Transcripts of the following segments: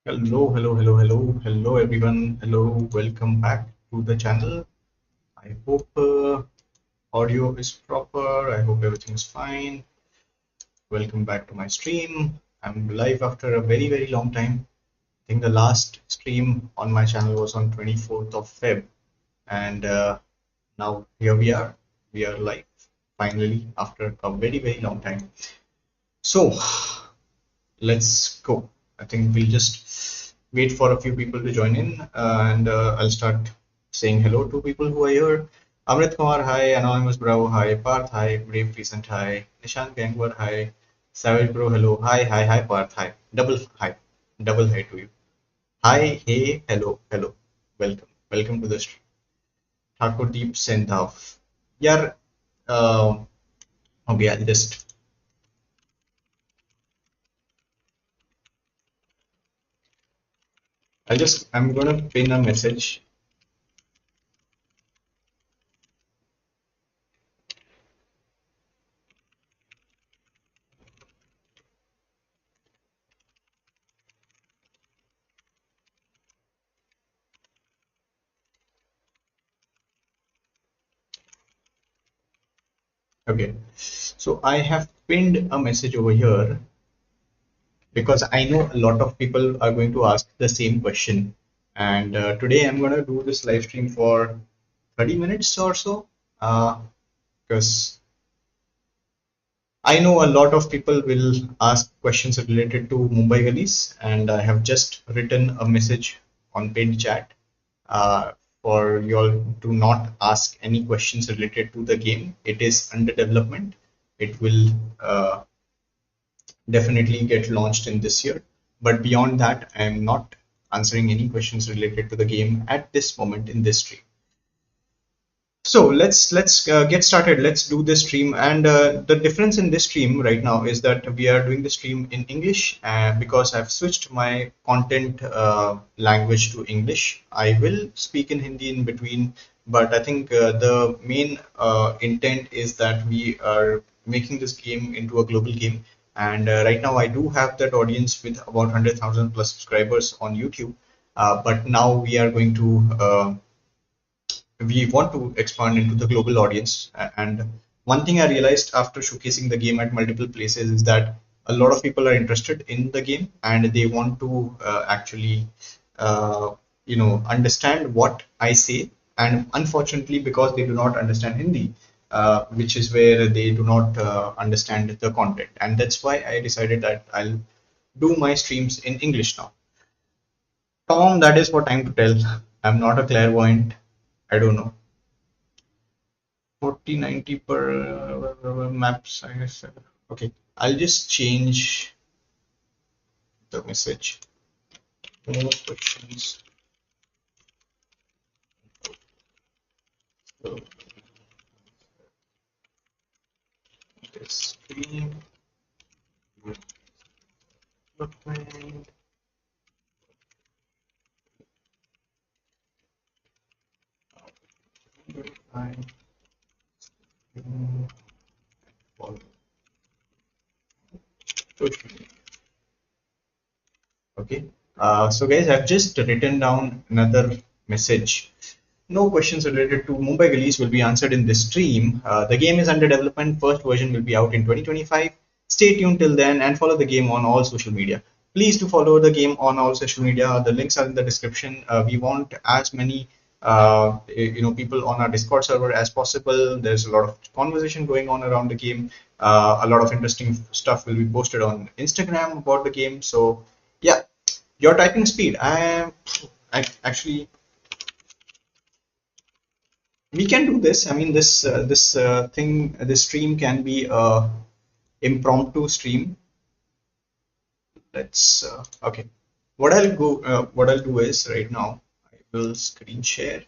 Hello, hello, hello, hello, hello, everyone. Hello, welcome back to the channel. I hope audio is proper. I hope everything is fine. Welcome back to my stream. I'm live after a very, very long time. I think the last stream on my channel was on 24th of Feb, and now here we are. We are live finally after a very, very long time. So let's go. I think we'll just wait for a few people to join in and I'll start saying hello to people who are here. Amrit Kumar, hi. Anonymous Bravo, hi. Parth, hi. Brave Recent, hi. Nishant Gangwar, hi. Savage Bro, hello. Hi, hi, hi, Parth, hi. Double hi. Double hi to you. Hi, hey, hello, hello. Welcome. Welcome to the stream. Thakur Deep Sendhav. Yeah, okay, I'm gonna pin a message. Okay, so I have pinned a message over here because I know a lot of people are going to ask the same question. And today I'm going to do this live stream for 30 minutes or so because I know a lot of people will ask questions related to Mumbai Gullies, and I have just written a message on pinned chat uh, for you all to not ask any questions related to the game. It is under development. It will definitely get launched in this year. But beyond that, I am not answering any questions related to the game at this moment in this stream. So let's get started. Let's do this stream. And the difference in this stream right now is that we are doing the stream in English because I've switched my content language to English. I will speak in Hindi in between, but I think the main intent is that we are making this game into a global game. And right now, I do have that audience with about 100,000 plus subscribers on YouTube. But now we are going to we want to expand into the global audience. And one thing I realized after showcasing the game at multiple places is that a lot of people are interested in the game and they want to actually, uh, understand what I say. And unfortunately, because they do not understand Hindi, which is where they do not understand the content. And that's why I decided that I'll do my streams in English now. Tom, that is for time to tell. I'm not a clairvoyant. I don't know. 4090 per maps, I guess. Okay, I'll just change the message. More questions. So this stream development. I follow. Okay. So guys, I've just written down another message. No questions related to Mumbai release will be answered in this stream. The game is under development. First version will be out in 2025. Stay tuned till then and follow the game on all social media. Please do follow the game on all social media. The links are in the description. We want as many people on our Discord server as possible. There's a lot of conversation going on around the game. A lot of interesting stuff will be posted on Instagram about the game. So yeah, your typing speed. I actually we can do this. I mean, this stream can be a impromptu stream. Let's okay. What I'll do is right now I will screen share.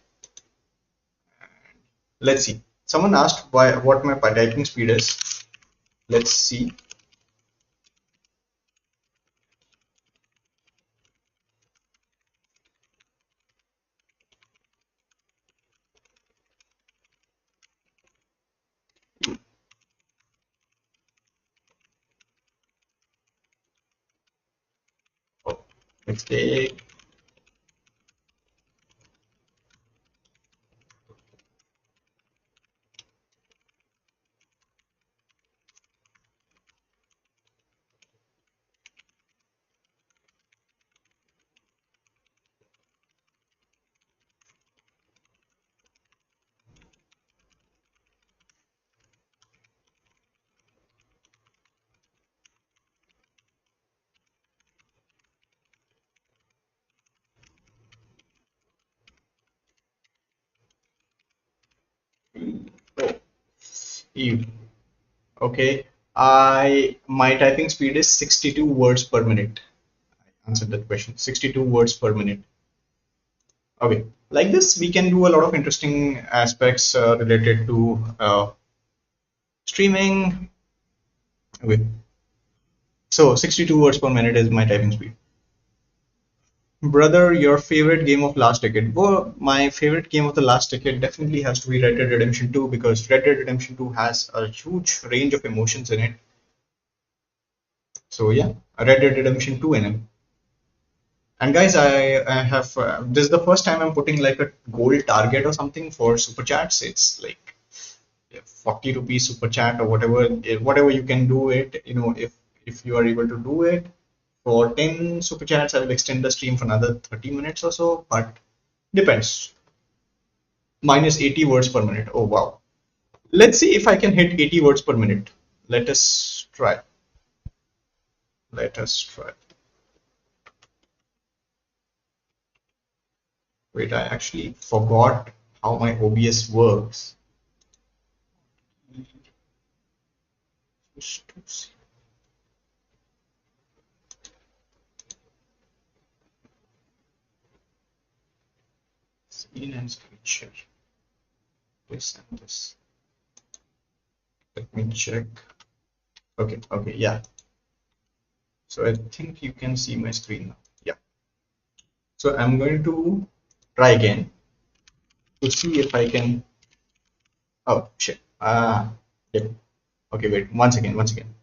Let's see. Someone asked why what my typing speed is. Let's see. Oh, Okay. Oh, you. Okay. I my typing speed is 62 words per minute. I answered that question. 62 words per minute. Okay. Like this, we can do a lot of interesting aspects related to streaming. Okay. So 62 words per minute is my typing speed. Brother, your favorite game of last decade? Well, my favorite game of the last decade definitely has to be Red Dead Redemption 2 because Red Dead Redemption 2 has a huge range of emotions in it. So yeah, Red Dead Redemption 2 in it. And guys, I have this is the first time I'm putting like a goal target or something for super chats. It's like 40 rupees super chat or whatever, whatever you can do it. You know, if you are able to do it for 10 super chats, I will extend the stream for another 30 minutes or so. But depends. Minus 80 words per minute. Oh wow. Let's see if I can hit 80 words per minute. Let us try. Let us try. Wait, I actually forgot how my OBS works. Screen and screen share. This and this. Let me check. Okay, okay, yeah. So I think you can see my screen now. Yeah. So I'm going to try again to see if I can. Oh shit. Yep. Okay, wait. Once again. Once again.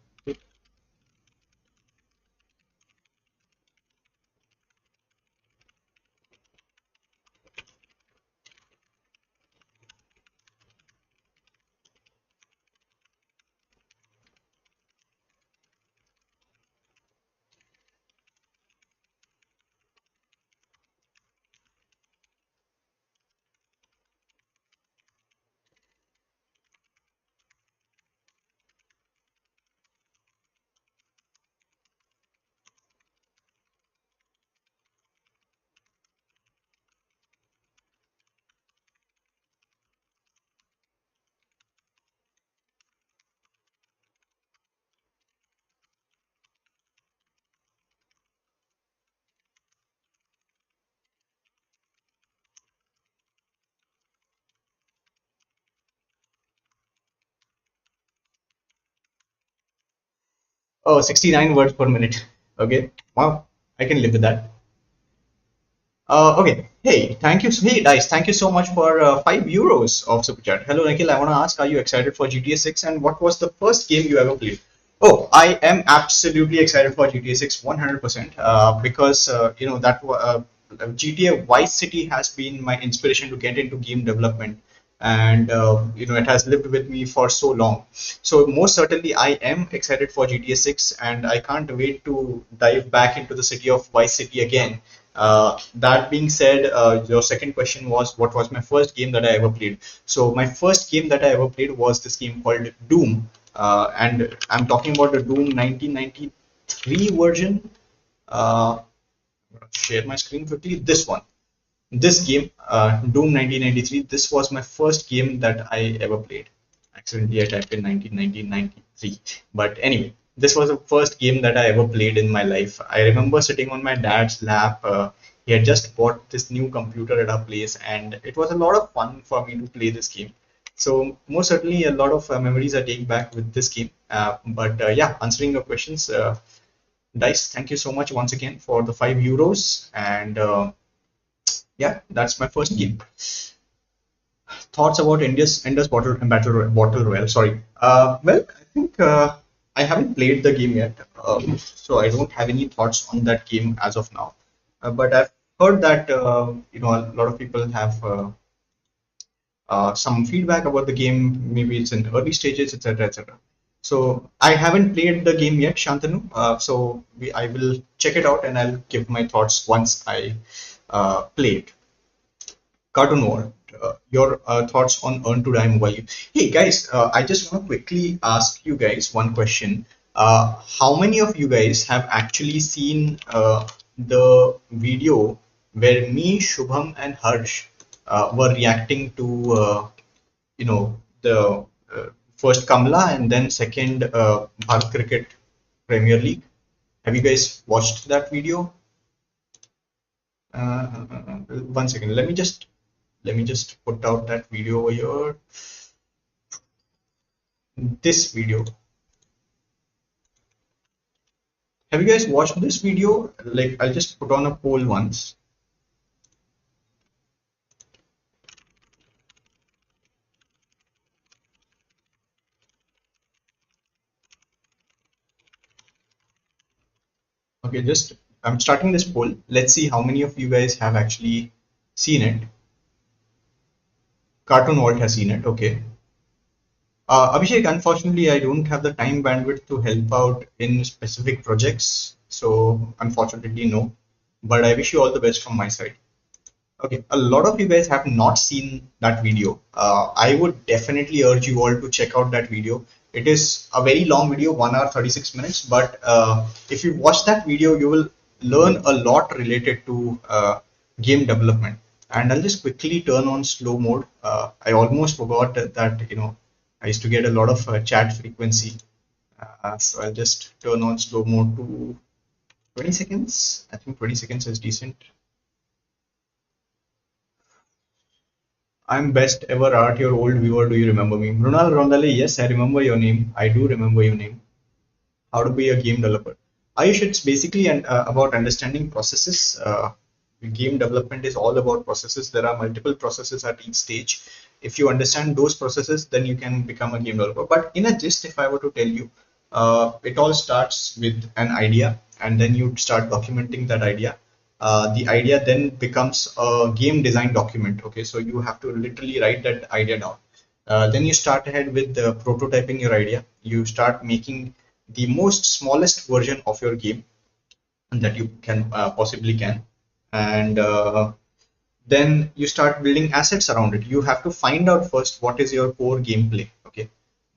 Oh, 69 words per minute. Okay. Wow. I can live with that. Okay. Hey, thank you. Hey, guys, thank you so much for €5 of super chat. Hello, Nikhil. I want to ask, are you excited for GTA 6 and what was the first game you ever played? Oh, I am absolutely excited for GTA 6 100% because GTA Vice City has been my inspiration to get into game development, and it has lived with me for so long. So most certainly I am excited for GTA 6 and I can't wait to dive back into the city of Vice City again. That being said, your second question was what was my first game that I ever played. So my first game that I ever played was this game called Doom, and I'm talking about the Doom 1993 version. Share my screen quickly. This one, this game, Doom 1993. This was my first game that I ever played. Accidentally, I typed in 1993. But anyway, this was the first game that I ever played in my life. I remember sitting on my dad's lap. He had just bought this new computer at our place, and it was a lot of fun for me to play this game. So most certainly, a lot of memories I take back with this game. But yeah, answering your questions, Dice, thank you so much once again for the €5, and yeah, that's my first game. Thoughts about India's Battle Royale. Sorry. Well, I think I haven't played the game yet, so I don't have any thoughts on that game as of now. But I've heard that a lot of people have some feedback about the game. Maybe it's in early stages, etc., etc. So I haven't played the game yet, Shantanu. I will check it out and I'll give my thoughts once I play it. Cartoon World, your thoughts on Earn to Die mobile. Hey guys, I just want to quickly ask you guys one question. How many of you guys have actually seen the video where me, Shubham, and Harsh were reacting to the first Kamla and then second Bharat Cricket Premier League? Have you guys watched that video? One second. Let me just put out that video over here. This video. Have you guys watched this video? Like, I'll just put on a poll once. Okay, just I'm starting this poll. Let's see how many of you guys have actually seen it. Cartoon Vault has seen it. Okay. Abhishek, unfortunately, I don't have the time bandwidth to help out in specific projects. So, unfortunately, no. But I wish you all the best from my side. Okay, a lot of you guys have not seen that video. I would definitely urge you all to check out that video. It is a very long video, 1 hour 36 minutes. But if you watch that video, you will learn a lot related to game development. And I'll just quickly turn on slow mode. I almost forgot that I used to get a lot of chat frequency. So I'll just turn on slow mode to 20 seconds. I think 20 seconds is decent. I'm best ever art, your old viewer. Do you remember me? Mrunal Rondale, yes, I remember your name. I do remember your name. How to be a game developer. Ayush, it's basically about understanding processes. Game development is all about processes. There are multiple processes at each stage. If you understand those processes, then you can become a game developer. But in a gist, if I were to tell you, it all starts with an idea, and then you start documenting that idea. The idea then becomes a game design document. Okay, so you have to literally write that idea down. Then you start ahead with prototyping your idea. You start making the most smallest version of your game that you can possibly can, and then you start building assets around it. You have to find out first what is your core gameplay. Okay,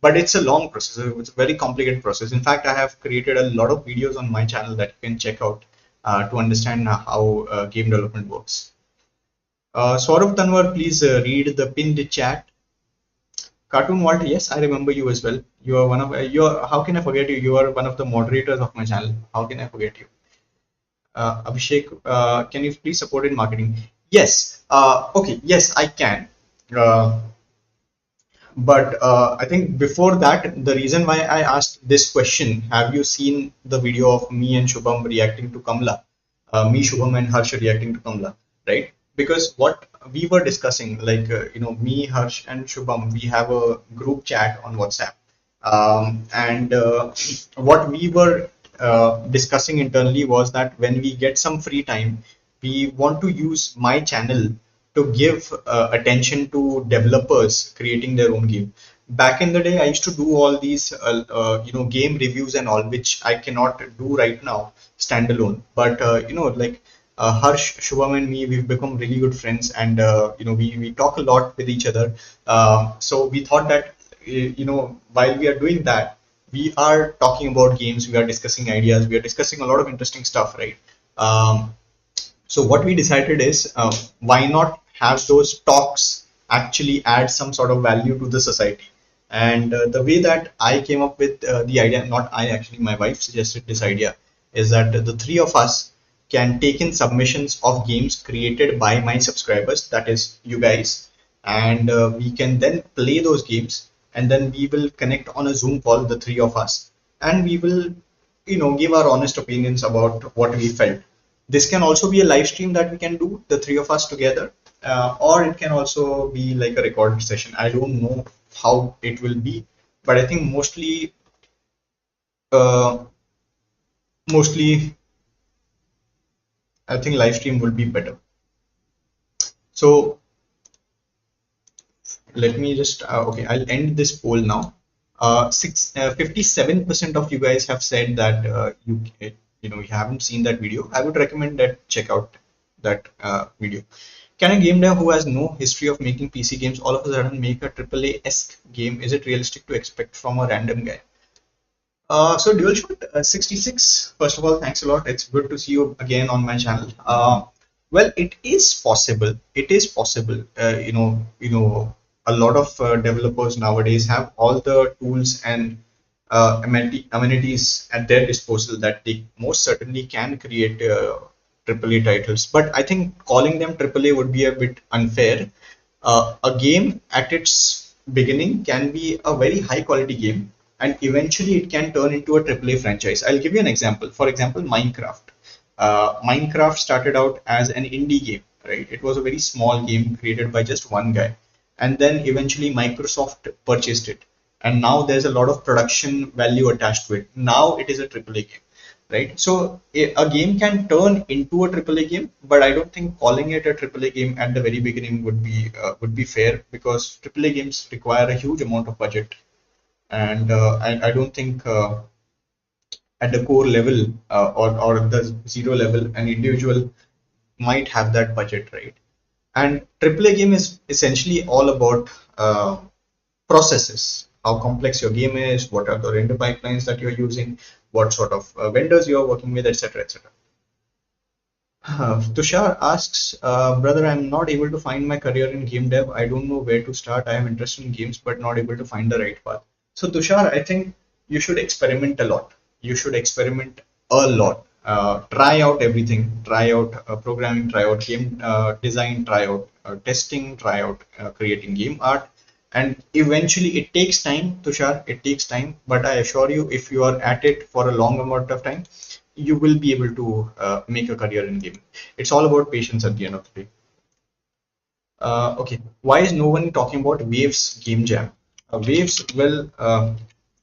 but it's a long process. It's a very complicated process. In fact, I have created a lot of videos on my channel that you can check out to understand how game development works. Saurav Tanwar, please read the pinned chat. Cartoon Vault, yes, I remember you as well. You are one of how can I forget you? You are one of the moderators of my channel. How can I forget you? Abhishek, can you please support in marketing? Yes. Okay. Yes, I can. Uh, but I think before that, the reason why I asked this question, have you seen the video of me and Shubham reacting to Kamla? Me, Shubham, and Harsh reacting to Kamla, right? Because what we were discussing, like, me, Harsh, and Shubham, we have a group chat on WhatsApp. And what we were discussing internally was that when we get some free time, we want to use my channel to give attention to developers creating their own game. Back in the day, I used to do all these, game reviews and all, which I cannot do right now standalone. But like Harsh, Shubham, and me, we've become really good friends, and we talk a lot with each other. So we thought that while we are doing that, we are talking about games, we are discussing ideas, we are discussing a lot of interesting stuff, right? So what we decided is, why not have those talks actually add some sort of value to the society? And the way that I came up with the idea, not I actually, my wife suggested this idea, is that the three of us can take in submissions of games created by my subscribers, that is you guys, and we can then play those games, and then we will connect on a Zoom call, the three of us, and we will, give our honest opinions about what we felt. This can also be a live stream that we can do, the three of us together, or it can also be like a recorded session. I don't know how it will be, but I think uh, mostly I think live stream would be better. So let me just okay, I'll end this poll now. 57% of you guys have said that you haven't seen that video. I would recommend that check out that video. Can a game dev who has no history of making PC games all of a sudden make a AAA-esque game? Is it realistic to expect from a random guy? So DualShoot 66. First of all, thanks a lot. It's good to see you again on my channel. Well, it is possible. It is possible. A lot of developers nowadays have all the tools and amenities at their disposal that they most certainly can create AAA titles. But I think calling them AAA would be a bit unfair. A game at its beginning can be a very high quality game, and eventually it can turn into a AAA franchise. I'll give you an example. For example, Minecraft. Minecraft started out as an indie game, right? It was a very small game created by just one guy, and then eventually Microsoft purchased it, and now there's a lot of production value attached to it. Now it is a AAA game, right? So a game can turn into a AAA game, but I don't think calling it a AAA game at the very beginning would be fair, because AAA games require a huge amount of budget, and I don't think at the core level or the zero level, an individual might have that budget, right? And AAA game is essentially all about processes, how complex your game is, what are the render pipelines that you're using, what sort of vendors you're working with, etc., etc. Tushar asks, brother, I'm not able to find my career in game dev. I don't know where to start. I am interested in games, but not able to find the right path. So, Tushar, I think you should experiment a lot. You should experiment a lot. Try out everything. Try out programming, try out game design, try out testing, try out creating game art. And eventually, it takes time, Tushar, it takes time. But I assure you, if you are at it for a long amount of time, you will be able to make a career in gaming. It's all about patience at the end of the day. Okay, why is no one talking about Waves Game Jam? Waves, well,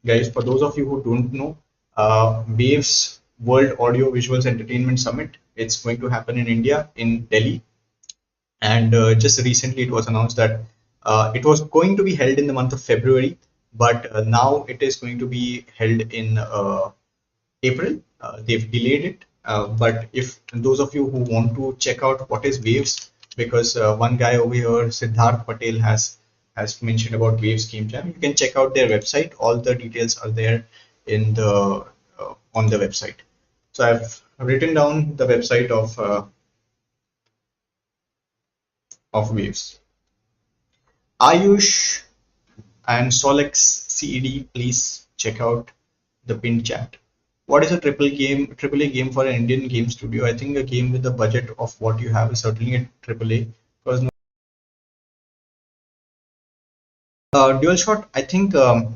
guys, for those of you who don't know, Waves World Audio Visuals Entertainment Summit, it's going to happen in India, in Delhi. And just recently it was announced that it was going to be held in the month of February, but now it is going to be held in April. They've delayed it. But if those of you who want to check out what is Waves, because one guy over here, Siddharth Patel, has mentioned about Waves Game Jam, you can check out their website. All the details are there in the on the website. So I've written down the website of Waves. Ayush and Solex CED, please check out the pinned chat. What is a triple A game for an Indian game studio? I think a game with the budget of what you have is certainly a triple A. Because Dual Shot, I think to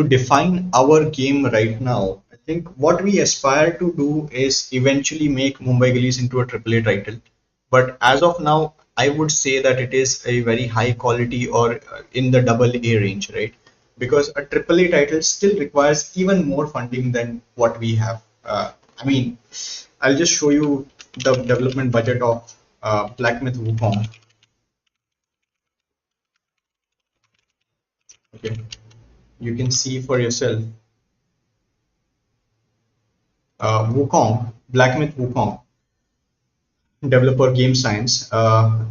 define our game right now, I think what we aspire to do is eventually make Mumbai Gullies into a triple A title. But as of now, I would say that it is a very high quality or in the double A range, right? Because a triple A title still requires even more funding than what we have. I mean, I'll just show you the development budget of Black Myth Wukong. Okay, you can see for yourself. Wukong, Black Myth Wukong, developer game science.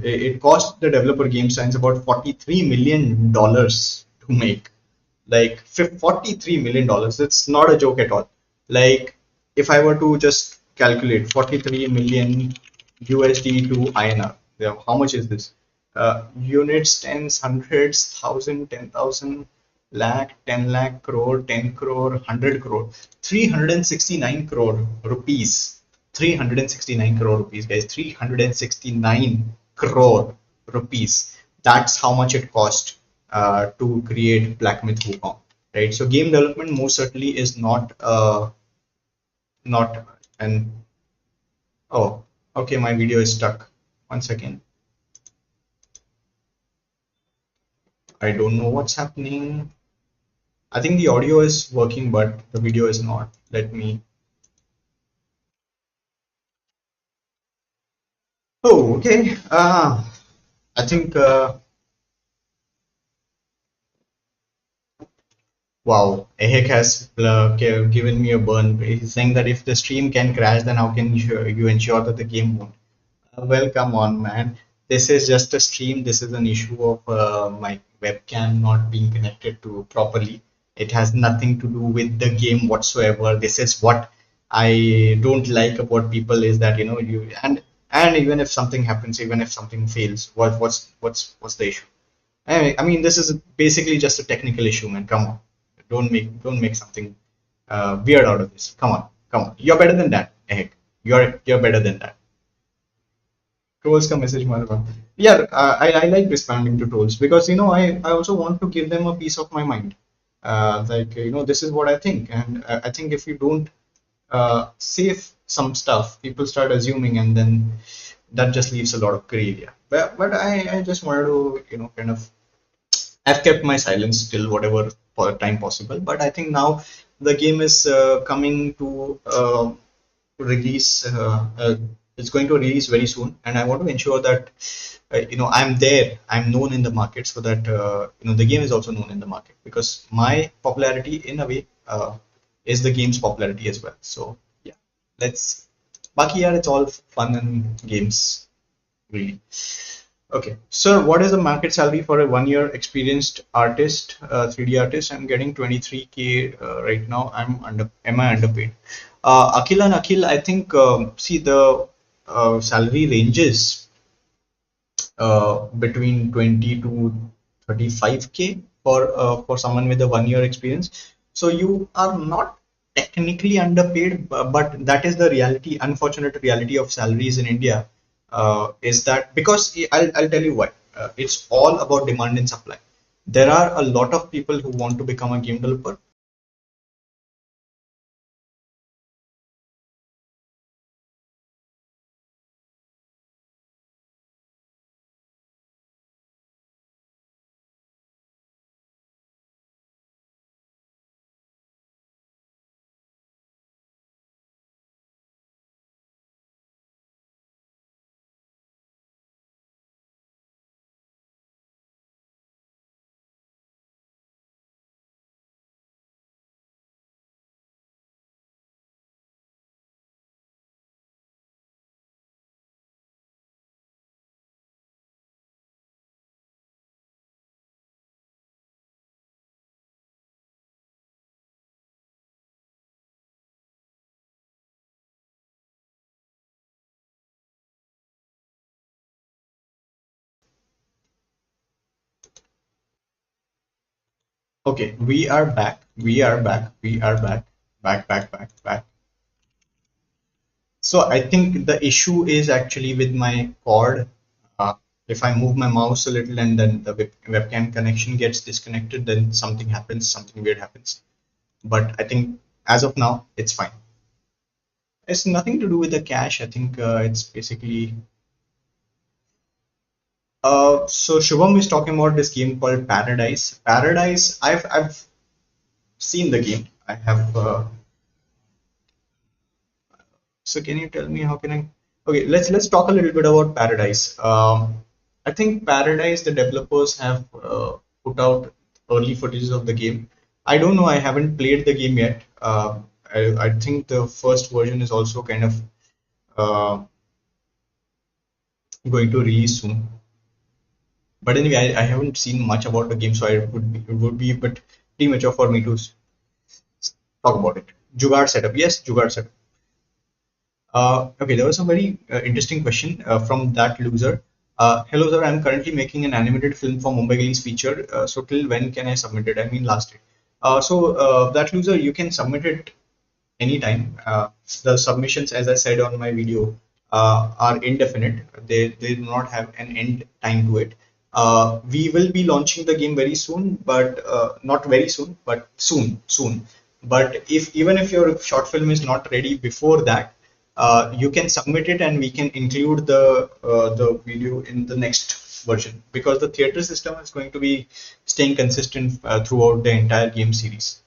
It cost the developer game science about $43 million to make. Like $43 million. It's not a joke at all. Like if I were to just calculate 43 million USD to INR, yeah, how much is this? Units, tens, hundreds, thousand, 10,000, lakh, 10 lakh, crore, 10 crore, 100 crore, 369 crore rupees. 369 crore rupees, guys. 369 crore rupees. That's how much it cost to create Black Myth Wukong, right? So game development most certainly is not an oh, okay, my video is stuck. One second. I don't know what's happening. I think the audio is working, but the video is not. Let me Oh, okay. I think, wow, Ehek has given me a burn. He's saying that if the stream can crash, then how can you ensure that the game won't? Well, come on, man. This is just a stream. This is an issue of my webcam not being connected to properly. It has nothing to do with the game whatsoever. This is what I don't like about people is that you and even if something happens, even if something fails, what's the issue? I mean, this is basically just a technical issue, man. Come on, don't make something weird out of this. Come on. You're better than that. Heck, you're better than that. Trolls का message मार रहा yeah I like responding to trolls because I also want to give them a piece of my mind like this is what I think and I think if you don't say some stuff people start assuming and then that just leaves a lot of gray area but I just wanted to kind of I've kept my silence till whatever time possible but I think now the game is coming to release it's going to release very soon and I want to ensure that I'm there, I'm known in the market so that the game is also known in the market because my popularity in a way is the game's popularity as well. So yeah, let's Baki yaar, it's all fun and games really. Okay, sir, what is the market salary for a 1 year experienced artist, 3D artist? I'm getting 23K right now. Am I underpaid? Akhil and Akhil, I think, see the salary ranges between 20 to 35K for someone with a 1 year experience. So you are not technically underpaid, but that is the reality, unfortunate reality of salaries in India. Is that because I'll tell you why. It's all about demand and supply. There are a lot of people who want to become a game developer. Okay, we are back. We are back. We are back. Back. So I think the issue is actually with my cord. If I move my mouse a little and then the webcam connection gets disconnected, then something happens, something weird happens. But I think as of now, it's fine. It's nothing to do with the cache. I think it's basically. So Shubham is talking about this game called Paradise. Paradise. I've seen the game. I have. So can you tell me how can I? Okay, let's talk a little bit about Paradise. I think Paradise, the developers have put out early footages of the game. I don't know. I haven't played the game yet. I think the first version is also kind of uh, going to release soon. But anyway, I haven't seen much about the game, so it would be a bit premature for me to talk about it. Jugaad setup, yes, Jugaad setup. Okay, there was a very interesting question from that loser. Hello, sir. I'm currently making an animated film for Mumbai Gillies feature. So till when can I submit it? I mean, last day. That loser, you can submit it anytime. The submissions, as I said on my video, are indefinite. They do not have an end time to it. We will be launching the game very soon, but not very soon, but soon. But if even if your short film is not ready before that, you can submit it and we can include the video in the next version because the theater system is going to be staying consistent throughout the entire game series.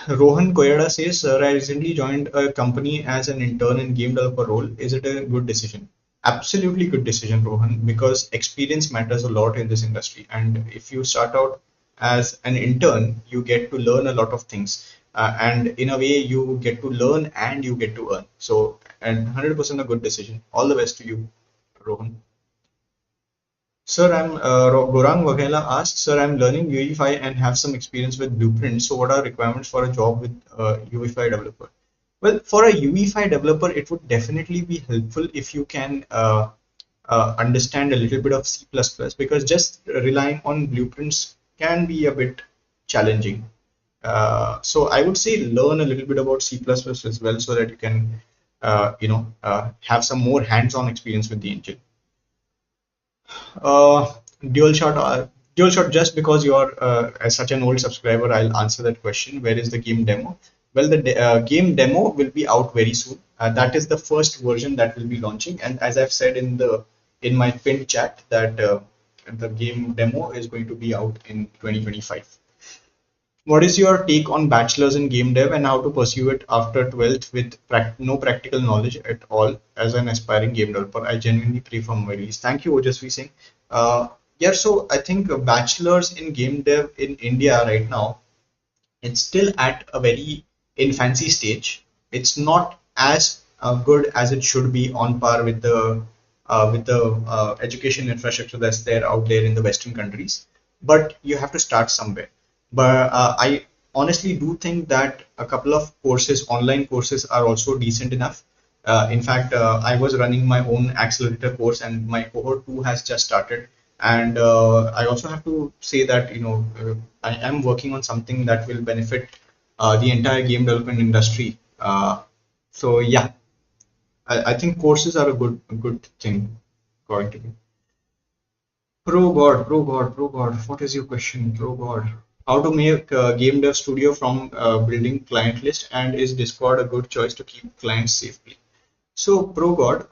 Rohan Koyada says, Sir, I recently joined a company as an intern in game developer role. Is it a good decision? Absolutely good decision, Rohan, because experience matters a lot in this industry. And if you start out as an intern, you get to learn a lot of things. And in a way, you get to learn and you get to earn. So, and 100% a good decision. All the best to you, Rohan. Sir, Gorang Waghela asked, Sir, I'm learning UEFI and have some experience with blueprints. So, what are requirements for a job with UEFI developer? Well, for a UEFI developer, it would definitely be helpful if you can understand a little bit of C++ because just relying on blueprints can be a bit challenging. So, I would say learn a little bit about C++ as well so that you can, have some more hands-on experience with the engine. Uh, dual shot, dual shot. Just because you're as such an old subscriber, I'll answer that question. Where is the game demo? Well, the game demo will be out very soon. That is the first version that will be launching, and as I've said in my pinned chat, that the game demo is going to be out in 2025. What is your take on bachelor's in game dev and how to pursue it after 12th with no practical knowledge at all as an aspiring game developer? I genuinely pray for my release. Thank you, Ojasvi Singh. Yeah, so I think a bachelor's in game dev in India right now, it's still at a very infancy stage. It's not as good as it should be on par with the education infrastructure that's there out there in the Western countries. But you have to start somewhere. But I honestly do think that a couple of courses, online courses, are also decent enough. In fact, I was running my own accelerator course, and my cohort 2 has just started. And I also have to say that I am working on something that will benefit the entire game development industry. So yeah, I think courses are a good thing, according to me. Pro God, what is your question, Pro God? How to make game dev studio from building client list, and is Discord a good choice to keep clients safely? So, Pro God,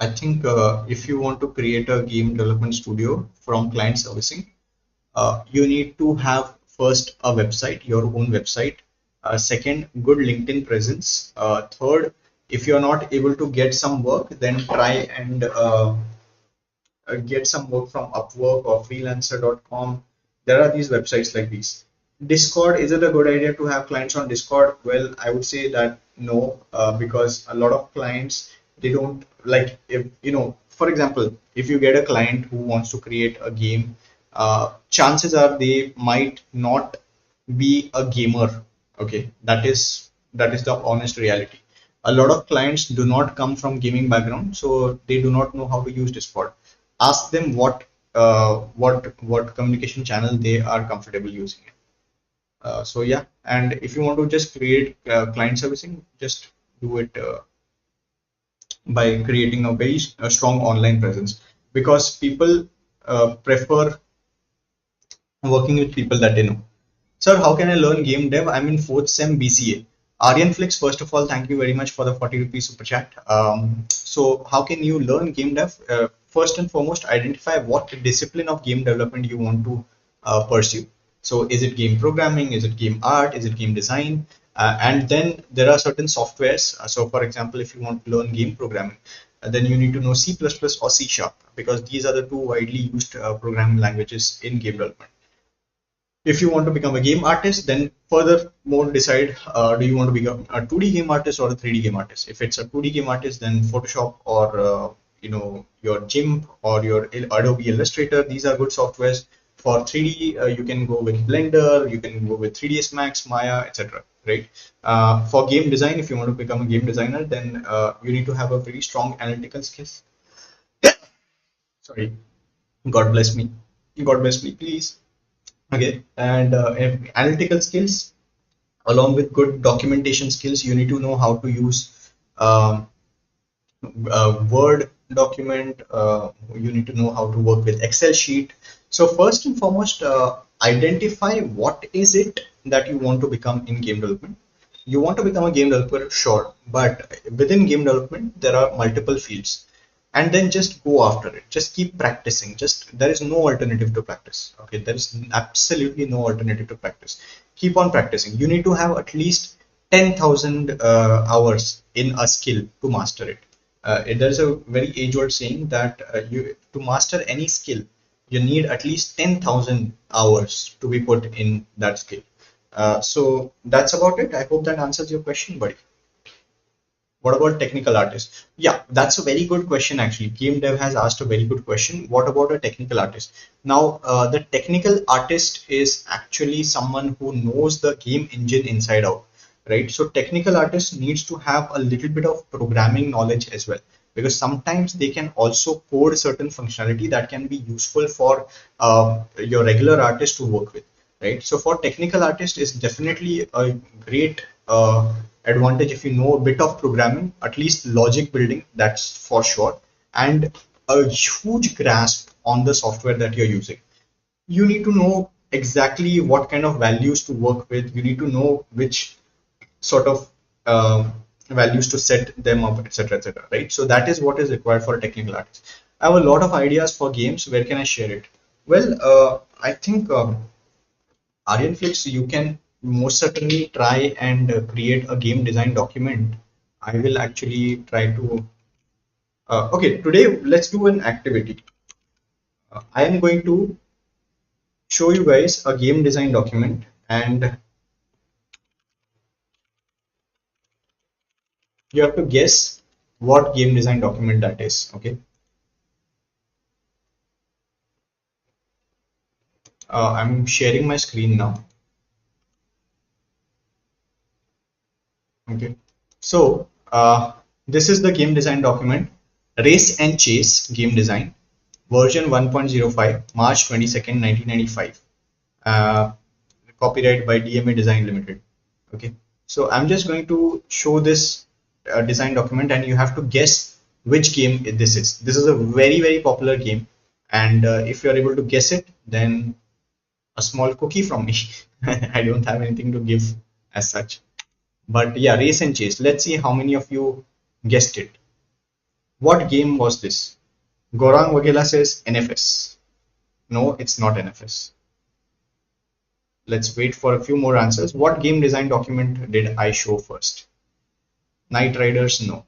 I think if you want to create a game development studio from client servicing, you need to have first a website, your own website. Second, good LinkedIn presence. Third, if you're not able to get some work, then try and get some work from Upwork or freelancer.com. There are these websites like these. Discord, is it a good idea to have clients on Discord? Well, I would say that no, because a lot of clients, they don't like, if for example, if you get a client who wants to create a game, chances are they might not be a gamer. Okay, that is the honest reality. A lot of clients do not come from gaming background, so they do not know how to use Discord. Ask them what communication channel they are comfortable using. So yeah, and if you want to just create client servicing, just do it by creating a very strong online presence, because people prefer working with people that they know. Sir, how can I learn game dev? I'm in fourth sem BCA. Aryan Flix, first of all, thank you very much for the 40 rupees super chat. So, how can you learn game dev? First and foremost, identify what discipline of game development you want to pursue. So, is it game programming? Is it game art? Is it game design? And then there are certain softwares. So, for example, if you want to learn game programming, then you need to know C++ or C Sharp, because these are the two widely used programming languages in game development. If you want to become a game artist, then furthermore decide, do you want to become a 2D game artist or a 3D game artist? If it's a 2D game artist, then Photoshop or your GIMP or your Adobe Illustrator, these are good softwares. For 3D, you can go with Blender, you can go with 3ds Max, Maya, etc. Right? For game design, if you want to become a game designer, then you need to have a very strong analytical skills. Sorry, God bless me. God bless me, please. Okay, and analytical skills along with good documentation skills. You need to know how to use um, Word document. You need to know how to work with Excel sheet. So first and foremost, identify what is it that you want to become in game development. You want to become a game developer, sure, but within game development there are multiple fields, and then just go after it. Just keep practicing. Just there is no alternative to practice. Okay, there is absolutely no alternative to practice. Keep on practicing. You need to have at least 10,000 hours in a skill to master it. There's a very age-old saying that you to master any skill, you need at least 10,000 hours to be put in that skill. So that's about it. I hope that answers your question, buddy. What about technical artists? Yeah, that's a very good question actually. Game Dev has asked a very good question. What about a technical artist? Now, the technical artist is actually someone who knows the game engine inside out, right? So technical artist needs to have a little bit of programming knowledge as well, because sometimes they can also code certain functionality that can be useful for your regular artist to work with, right? So for technical artist is definitely a great advantage if you know a bit of programming, at least logic building, that's for sure, and a huge grasp on the software that you're using. You need to know exactly what kind of values to work with. You need to know which sort of values to set them up, etc., etc. Right? So that is what is required for a technical artist. I have a lot of ideas for games. Where can I share it? Well, I think Aryanflix, you can most certainly try and create a game design document. I will actually try to. Okay, today let's do an activity. I am going to show you guys a game design document, and you have to guess what game design document that is. Okay, I'm sharing my screen now. Okay, so this is the game design document, Race and Chase Game Design, version 1.05, March 22nd, 1995. Uh, Copyright by DMA Design Limited. Okay, so I'm just going to show this design document, and you have to guess which game this is. This is a very, very popular game, and if you're able to guess it, then a small cookie from me. I don't have anything to give as such. But yeah, Race and Chase. Let's see how many of you guessed it. What game was this? Gorang Wagela says NFS. No, it's not NFS. Let's wait for a few more answers. What game design document did I show first? Night Riders, no.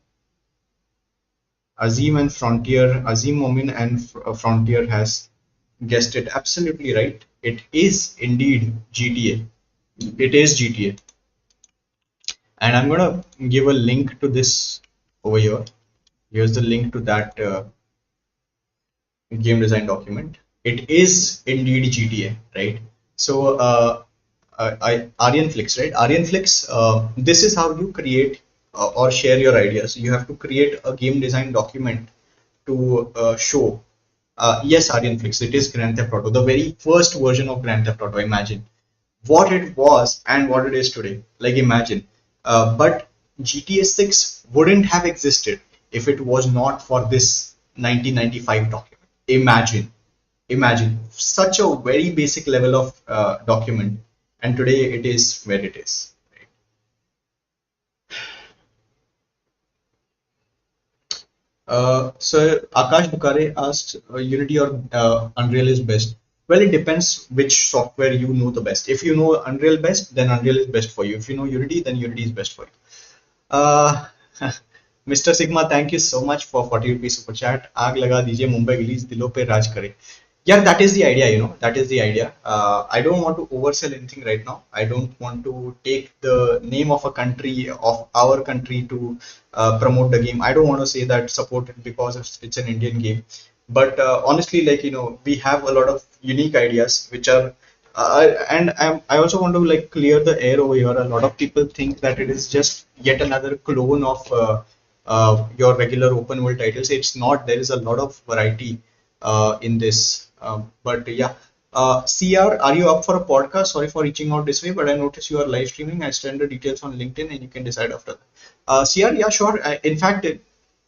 Azim and Frontier, Azim Momin and Frontier has guessed it absolutely right. It is indeed GTA. It is GTA. And I'm gonna give a link to this over here. Here's the link to that game design document. It is indeed GTA, right? So Aryanflix, right? Aryanflix, this is how you create or share your ideas. You have to create a game design document to show. Yes, Aryanflix, it is Grand Theft Auto, the very first version of Grand Theft Auto. Imagine what it was and what it is today. Like imagine, but GTA 6 wouldn't have existed if it was not for this 1995 document. Imagine, imagine such a very basic level of document, and today it is where it is. So Akash Bukare asks, Unity or Unreal is best. Well, it depends which software you know the best. If you know Unreal best, then Unreal is best for you. If you know Unity, then Unity is best for you. Uh, Mr. Sigma, thank you so much for 40 rupees super chat. आग लगा दीजिए Mumbai Gillies दिलों पे राज करे. Yeah, that is the idea, you know, that is the idea. I don't want to oversell anything right now. I don't want to take the name of a country, of our country, to promote the game. I don't want to say that support it because it's an Indian game. But honestly, like, you know, we have a lot of unique ideas which are I also want to like clear the air over here. A lot of people think that it is just yet another clone of your regular open world titles. It's not. There is a lot of variety in this. But yeah, CR, are you up for a podcast? Sorry for reaching out this way, but I noticed you are live streaming. I send the details on LinkedIn, and you can decide after that. CR, yeah, sure. In fact,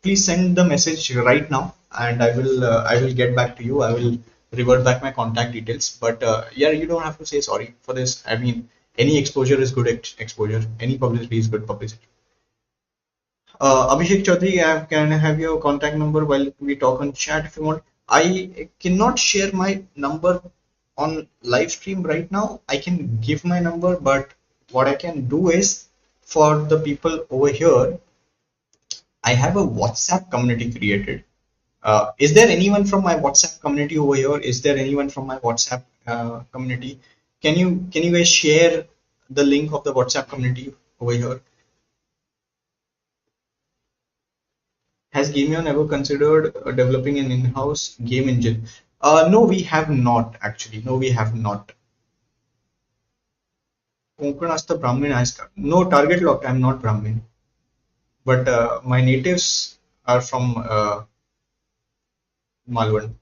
please send the message right now, and I will get back to you. I will revert back my contact details. But yeah, you don't have to say sorry for this. I mean, any exposure is good exposure. Any publicity is good publicity. Abhishek Chaudhary, can I have your contact number while we talk on chat if you want? I cannot share my number on live stream right now. I can give my number, but what I can do is for the people over here, I have a WhatsApp community created. Is there anyone from my WhatsApp community over here? Is there anyone from my WhatsApp community? Can you guys share the link of the WhatsApp community over here? Has Gameon ever considered developing an in-house game engine? No, we have not actually. No, we have not. Konkan as the Brahmin has no target locked. I'm not Brahmin, but my natives are from Malwan.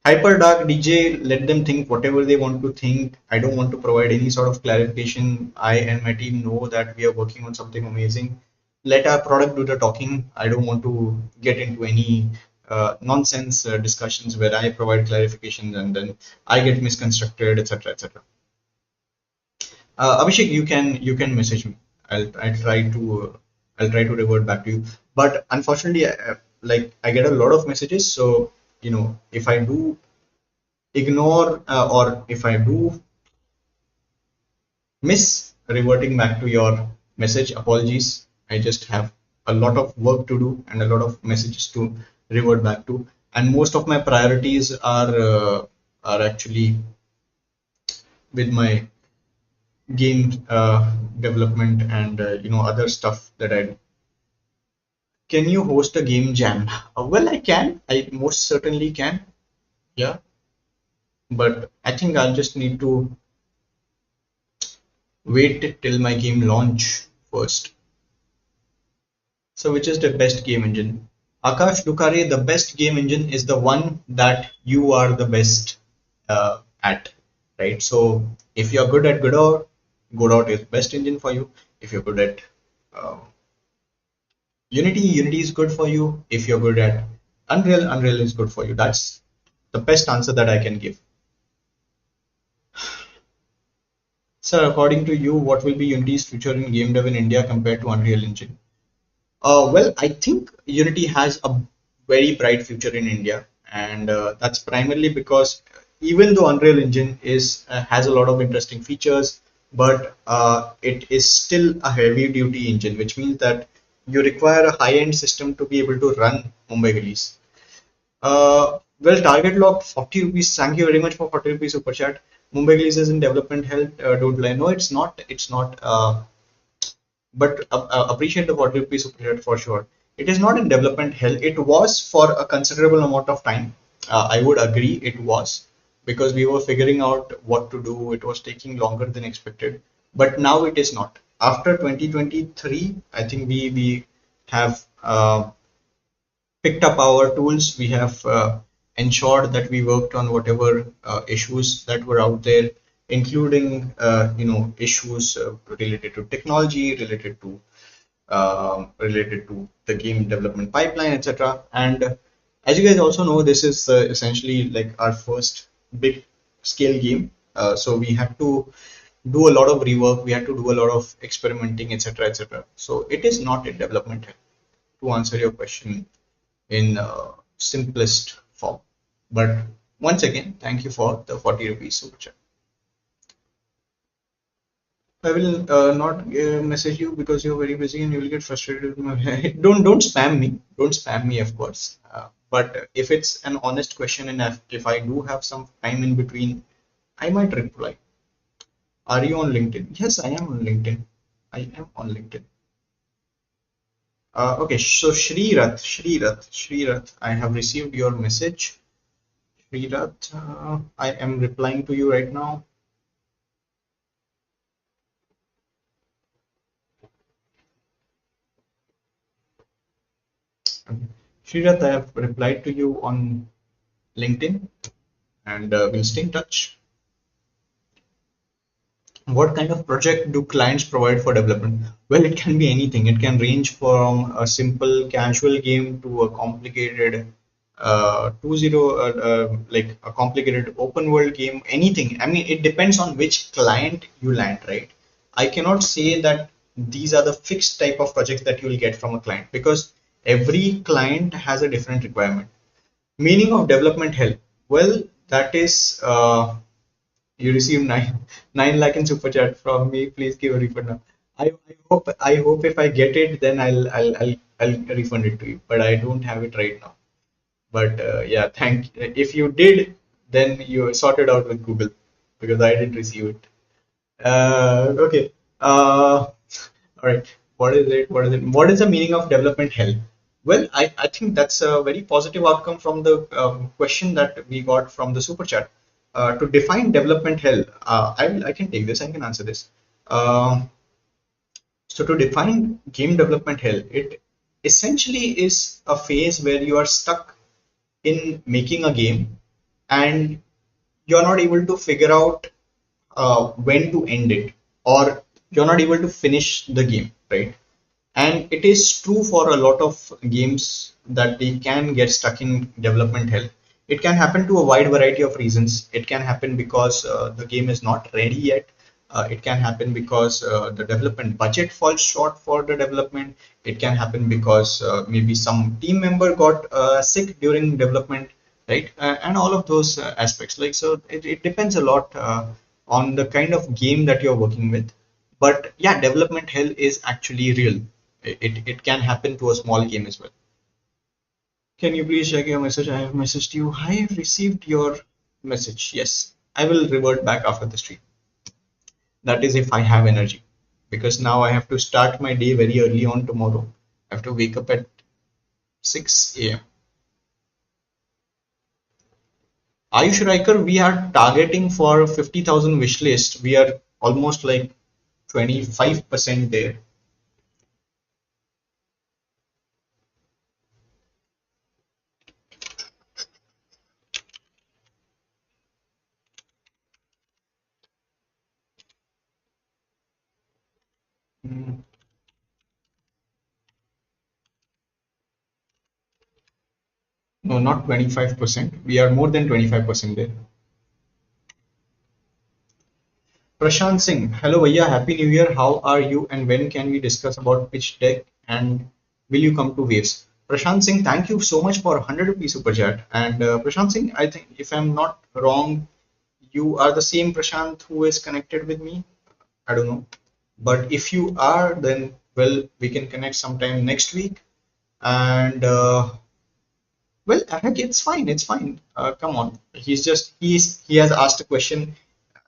Hyper Dark DJ, let them think whatever they want to think. I don't want to provide any sort of clarification. I and my team know that we are working on something amazing. Let our product do the talking. I don't want to get into any nonsense discussions where I provide clarifications and then I get misconstructed, etc., etc. Abhishek, you can message me. I'll try to revert back to you. But unfortunately, like I get a lot of messages, so if I do ignore or if I do miss reverting back to your message, apologies. I just have a lot of work to do and a lot of messages to revert back to, and most of my priorities are actually with my game development and other stuff that I do. Can you host a game jam? Well, I can. I most certainly can. Yeah, but I think I'll just need to wait till my game launch first. So which is the best game engine? Akash Dukare, the best game engine is the one that you are the best at, right? So if you're good at Godot is best engine for you. If you're good at uh, Unity is good for you. If you're good at Unreal is good for you. That's the best answer that I can give. Sir, according to you, what will be Unity's future in game dev in India compared to Unreal Engine? Well, I think Unity has a very bright future in India, and that's primarily because even though Unreal Engine is has a lot of interesting features, but it is still a heavy-duty engine, which means that you require a high-end system to be able to run Mumbai Gullies. Well, target lock 40 rupees. Thank you very much for 40 rupees super chat. Mumbai Gullies is in development hell. Don't lie. No, it's not. It's not. But appreciate the 40 rupees super chat for sure. It is not in development hell. It was for a considerable amount of time. I would agree it was because we were figuring out what to do. It was taking longer than expected, but now it is not. After 2023, I think we have picked up our tools. We have ensured that we worked on whatever issues that were out there, including issues related to technology, related to the game development pipeline, etc. And as you guys also know, this is essentially like our first big scale game. So we had to do a lot of rework. We had to do a lot of experimenting, etc., etc. So it is not in development to answer your question in simplest form. But once again, thank you for the 40 rupees super chat. I will not message you because you're very busy and you will get frustrated. Don't spam me. Don't spam me, of course. But if it's an honest question and if I do have some time in between, I might reply. Are you on LinkedIn? Yes, I am on LinkedIn. I am on LinkedIn. Okay, so Shri Rath, I have received your message. Shri Rath, I am replying to you right now. Shrirat, I have replied to you on LinkedIn and we'll stay in touch. What kind of project do clients provide for development? Well, it can be anything. It can range from a simple casual game to a complicated 2.0, like a complicated open world game, anything. I mean, it depends on which client you land, right? I cannot say that these are the fixed type of projects that you will get from a client, because every client has a different requirement. Meaning of development hell. Well, that is, you receive 9 lakh in super chat from me. Please give a refund now. I hope if I get it, then I'll refund it to you. But I don't have it right now. But yeah, thank. If you did, then you sorted out with Google, because I didn't receive it. Okay. All right. What is it? What is it? What is the meaning of development hell? Well, I think that's a very positive outcome from the question that we got from the super chat. To define development hell, I can take this. I can answer this. Um, so to define game development hell, it essentially is a phase where you are stuck in making a game and you're not able to figure out when to end it, or you're not able to finish the game, right? And it is true for a lot of games that they can get stuck in development hell. It can happen to a wide variety of reasons. It can happen because the game is not ready yet. It can happen because the development budget falls short for the development. It can happen because maybe some team member got sick during development, right? And all of those aspects. Like, so it depends a lot on the kind of game that you're working with. But yeah, development hell is actually real. It can happen to a small game as well. Can you please check your message? I have messaged you. I have received your message. Yes, I will revert back after the stream. That is if I have energy. Because now I have to start my day very early on tomorrow. I have to wake up at 6 a.m. Ayush Riker, we are targeting for 50,000 wish list. We are almost like 25% there. Hmm. No, not 25%. We are more than 25% there. Prashant Singh, hello Vaya, Happy New Year. How are you and when can we discuss about pitch deck and will you come to Waves? Prashant Singh, thank you so much for 100 rupees super chat. And Prashant Singh, I think if I'm not wrong, you are the same Prashant who is connected with me. I don't know. But if you are, then well, we can connect sometime next week. And well, heck, it's fine. It's fine. Come on. He has asked a question.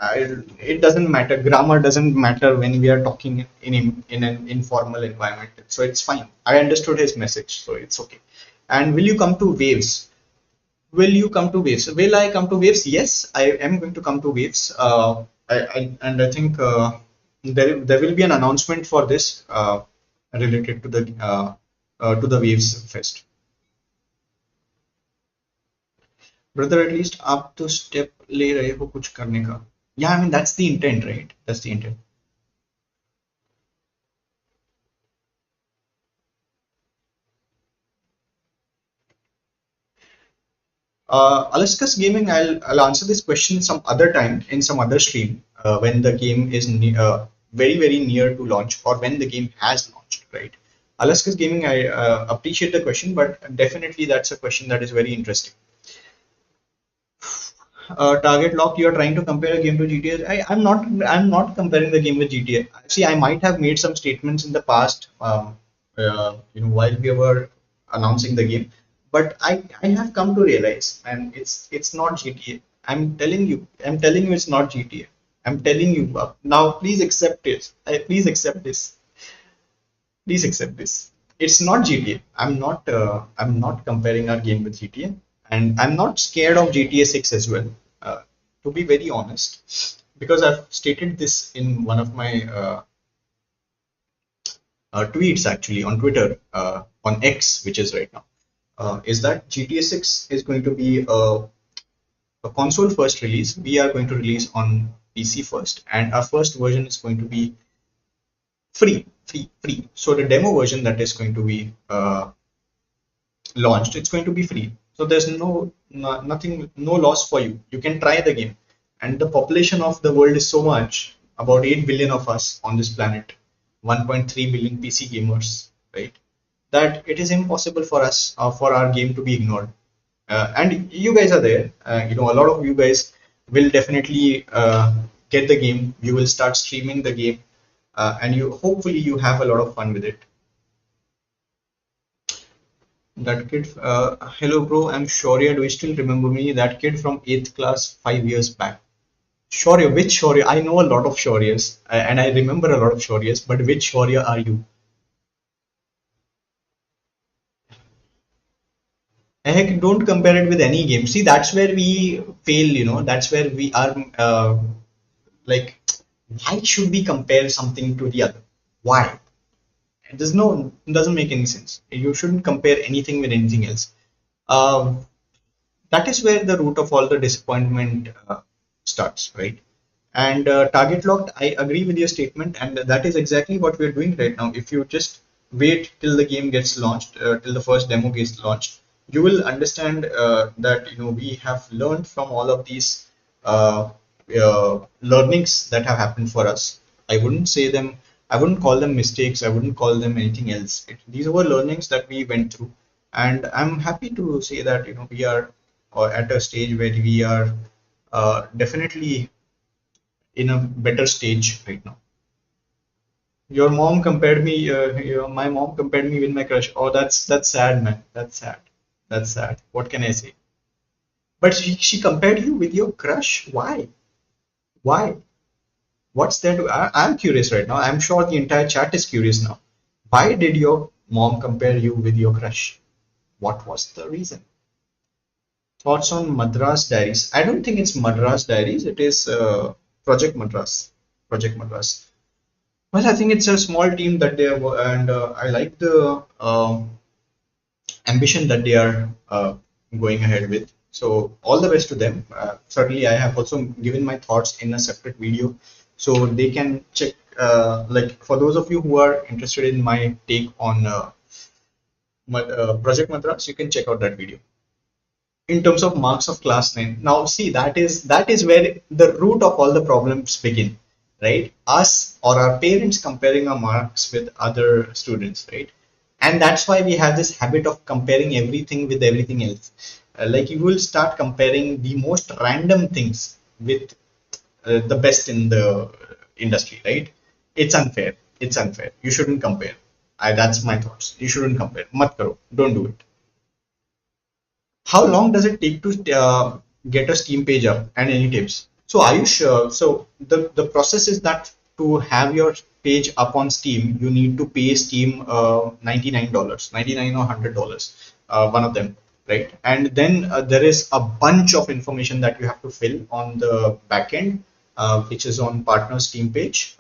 It doesn't matter. Grammar doesn't matter when we are talking in an informal environment. So it's fine. I understood his message, so it's okay. And will you come to Waves? Will you come to Waves? Will I come to Waves? Yes, I am going to come to Waves. And I think there will be an announcement for this related to the Waves Fest. Brother, at least आप तो step ले रहे हो कुछ करने का. Yeah, I mean that's the intent, right? That's the intent. Alaska's Gaming, I'll answer this question some other time in some other stream when the game is very near to launch or when the game has launched, right? Alaska's Gaming, I appreciate the question, but definitely that's a question that is very interesting. Target lock, you are trying to compare a game to GTA. I'm not comparing the game with GTA. See, I might have made some statements in the past, while we were announcing the game, but I have come to realize, and it's not GTA. I'm telling you it's not GTA. I'm telling you now. Please accept it. Please accept this. Please accept this. It's not GTA. I'm not comparing our game with GTA, and I'm not scared of GTA 6 as well. To be very honest, because I've stated this in one of my tweets actually on Twitter, on X, which is right now, is that GTA 6 is going to be a console first release. We are going to release on PC first, and our first version is going to be free. So the demo version that is going to be launched, it's going to be free. So there's nothing, no loss for you. You can try the game, and the population of the world is so much, about 8 billion of us on this planet. 1.3 billion PC gamers, right? That it is impossible for us for our game to be ignored. And you guys are there. A lot of you guys will definitely get the game. You will start streaming the game, and you hopefully you have a lot of fun with it. That kid, hello bro, I'm Shaurya. Do you still remember me? That kid from eighth class 5 years back. Shaurya, which Shaurya? I know a lot of Shauryas, and I remember a lot of Shauryas, but which Shaurya are you? Heck, don't compare it with any game. See, that's where we fail, that's where we are like, why should we compare something to the other? Why? It doesn't make any sense. You shouldn't compare anything with anything else. Um, that is where the root of all the disappointment starts, right? And target locked, I agree with your statement, and that is exactly what we're doing right now. If you just wait till the game gets launched, till the first demo gets launched, you will understand that we have learned from all of these uh, learnings that have happened for us. I wouldn't say them, I wouldn't call them mistakes, I wouldn't call them anything else. These were learnings that we went through, and I'm happy to say that we are at a stage where we are definitely in a better stage right now. Your mom compared me, my mom compared me with my crush. Oh, that's sad, man. That's sad. That's sad. What can I say? But she compared you with your crush. Why? Why? What's there to? I'm curious right now. I'm sure the entire chat is curious now. Why did your mom compare you with your crush? What was the reason? Thoughts on Madras Diaries? I don't think it's Madras Diaries. It is Project Madras. Project Madras. Well, I think it's a small team that they have, and I like the ambition that they are going ahead with. So, all the best to them. Certainly, I have also given my thoughts in a separate video, so they can check. Like for those of you who are interested in my take on Project Madras, you can check out that video in terms of marks of class 9. Now see, that is where the root of all the problems begin, right? Us or our parents comparing our marks with other students, right? And that's why we have this habit of comparing everything with everything else. Like you will start comparing the most random things with the best in the industry, right? It's unfair. You shouldn't compare. That's my thoughts. You shouldn't compare. Mat karo. Don't do it. How long does it take to get a Steam page up, and any tips? So are you sure? So the process is that to have your page up on Steam, you need to pay Steam $99, 99 or $100, one of them, right? And then there is a bunch of information that you have to fill on the backend, which is on partner Steam page.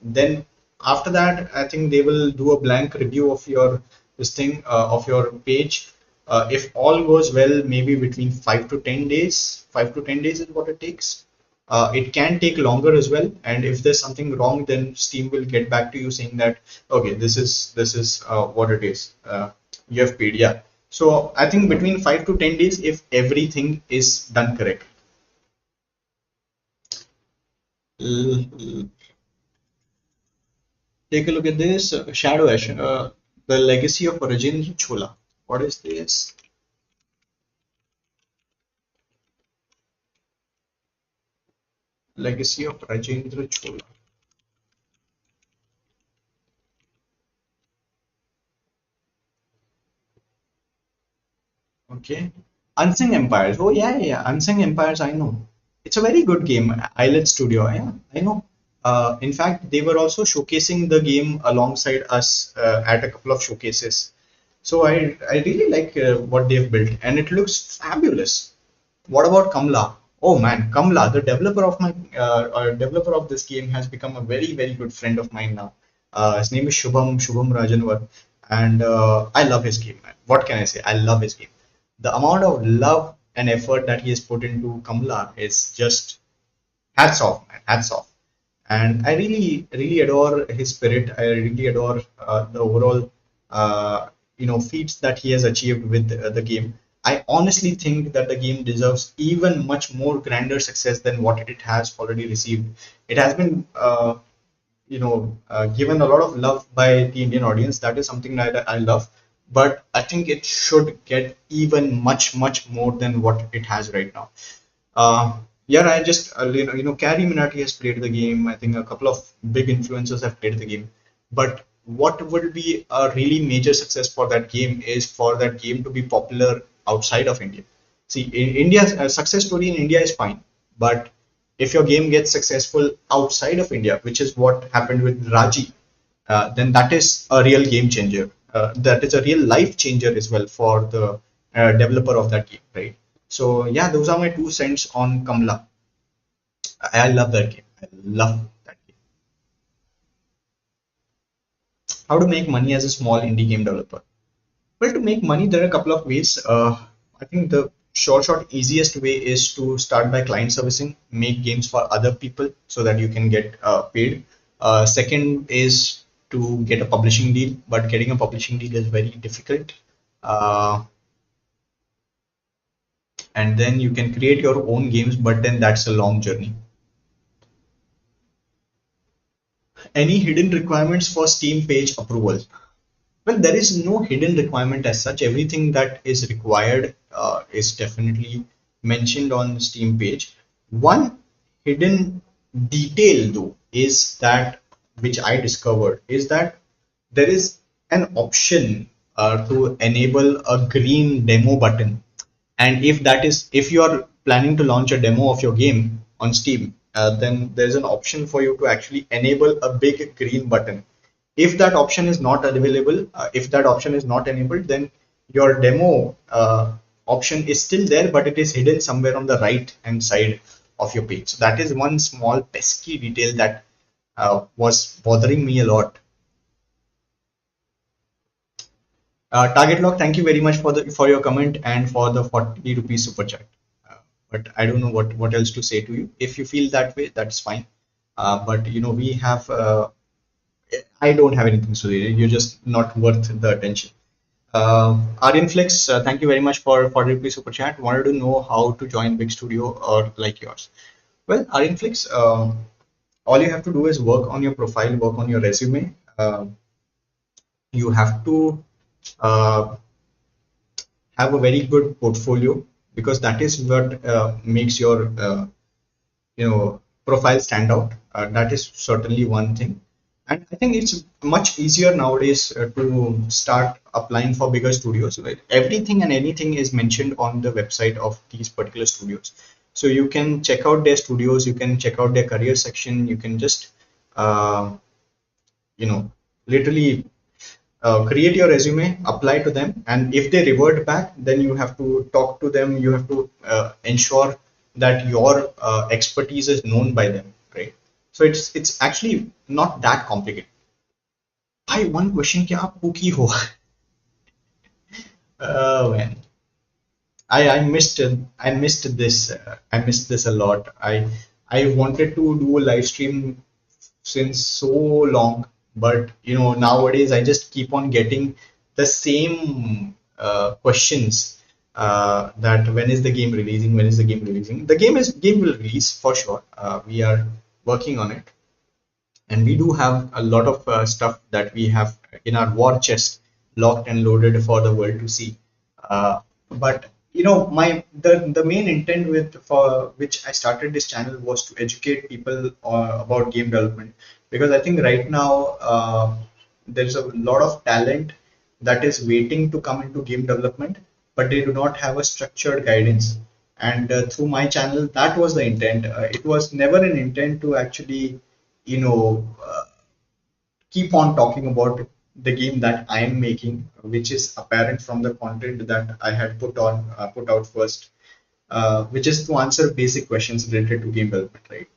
Then after that, I think they will do a blank review of your this thing of your page. If all goes well, maybe between 5 to 10 days. 5 to 10 days is what it takes. It can take longer as well, and if there's something wrong, then Steam will get back to you saying that okay, this is what it is. You have paid, yeah. So I think between 5 to 10 days, if everything is done correct. Take a look at this Shadow Ash, the legacy of Rajendra Chola. What is this? Legacy of Rajendra Chola. Okay. Unsung Empires. Oh yeah, yeah, yeah. Unsung Empires. I know. It's a very good game. Islet Studio. Yeah, I know. In fact, they were also showcasing the game alongside us at a couple of showcases. So I really like what they've built, and it looks fabulous. What about Kamla? Oh man, Kamla, the developer of this game, has become a very good friend of mine now. His name is Shubham Rajanwar, and I love his game, man. What can I say? I love his game. The amount of love and effort that he has put into Kamla is just hats off, man. Hats off. And I really adore his spirit. I really adore the overall, feats that he has achieved with the game. I honestly think that the game deserves even much more grander success than what it has already received. It has been given a lot of love by the Indian audience. That is something that I love, but I think it should get even much more than what it has right now. Uh, yeah, I just Carrie Minati has played the game. I think a couple of big influencers have played the game. But what would be a really major success for that game is for that game to be popular outside of India. See, in India, a success story in India is fine, but if your game gets successful outside of India, which is what happened with Raji, then that is a real game changer. That is a real life changer as well for the developer of that game, right? So yeah, those are my 2 cents on Kamla. I love that game. I love that game. How to make money as a small indie game developer? Well, to make money, there are a couple of ways. I think the easiest way is to start by client servicing, make games for other people so that you can get paid. Second is to get a publishing deal, but getting a publishing deal is very difficult. Uh, and then you can create your own games, but then that's a long journey. Any hidden requirements for Steam page approval? Well, there is no hidden requirement as such. Everything that is required is definitely mentioned on the Steam page. One hidden detail, though, is that which I discovered is that there is an option to enable a green demo button, and if you are planning to launch a demo of your game on Steam, then there's an option for you to actually enable a big green button. If that option is not available, if that option is not enabled, then your demo option is still there, but it is hidden somewhere on the right hand side of your page. So that is one small pesky detail that was bothering me a lot. Target Lock, thank you very much for your comment and for the 40 rupees super chat. But I don't know what else to say to you. If you feel that way, that's fine. But we have I don't have anything to say. You're just not worth the attention. Aryanflex, thank you very much for 40 rupees super chat. Wanted to know how to join big studio or like yours. Well, Aryanflex, all you have to do is work on your profile, work on your resume. You have to uh, have a very good portfolio, because that is what makes your profile stand out. That is certainly one thing, and I think it's much easier nowadays to start applying for bigger studios. Right? Everything and anything is mentioned on the website of these particular studios, so you can check out their studios, you can check out their career section, you can just uh, literally create your resume, apply to them, and if they revert back, then you have to talk to them. You have to ensure that your expertise is known by them, right? So it's actually not that complicated. Hi, one question, क्या आप cookie हो? Oh man, I missed this. I missed this a lot. I wanted to do a live stream since so long, but nowadays I just keep on getting the same questions, that when is the game releasing? When is the game releasing? The game will release for sure. We are working on it, and we do have a lot of stuff that we have in our war chest, locked and loaded for the world to see. But my the main intent with for which I started this channel was to educate people about game development, because I think right now there's a lot of talent that is waiting to come into game development, but they do not have a structured guidance. And through my channel, that was the intent. It was never an intent to actually keep on talking about the game that I am making, which is apparent from the content that I had put out first, which is to answer basic questions related to game development, right?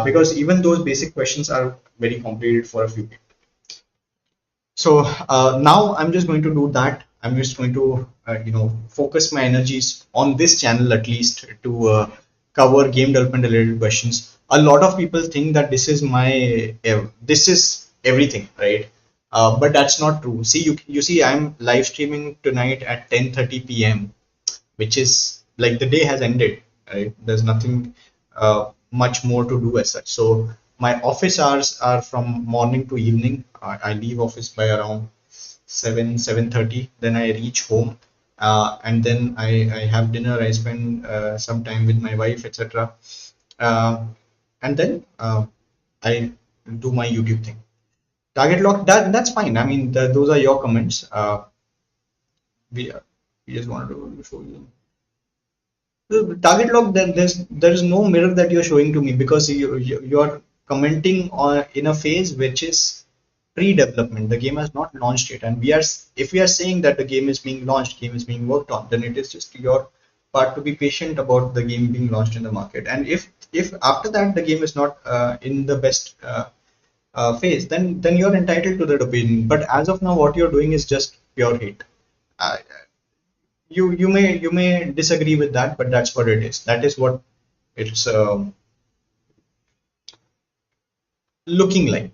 Because even those basic questions are very complicated for a few people. So now I'm just going to do that. I'm just going to focus my energies on this channel, at least to cover game development related questions. A lot of people think that this is everything, right? But that's not true. See, you see, I'm live streaming tonight at 10:30 p.m., which is like the day has ended, right? There's nothing much more to do as such. So my office hours are from morning to evening. I leave office by around 7:30. Then I reach home, and then I have dinner. I spend some time with my wife, etc. Uh, and then I do my YouTube thing. Target lock, that's fine. I mean, those are your comments. We, we just wanted to show you. The target lock, there is no mirror that you're showing to me, because you're commenting on in a phase which is pre-development. The game has not launched yet, and if we are saying that the game is being launched, game is being worked on, then it is just your part to be patient about the game being launched in the market. And if after that the game is not in the best phase, then you're entitled to that opinion. But as of now, what you're doing is just pure hate. Uh, you may disagree with that, but that's what it is. That is what it's looking like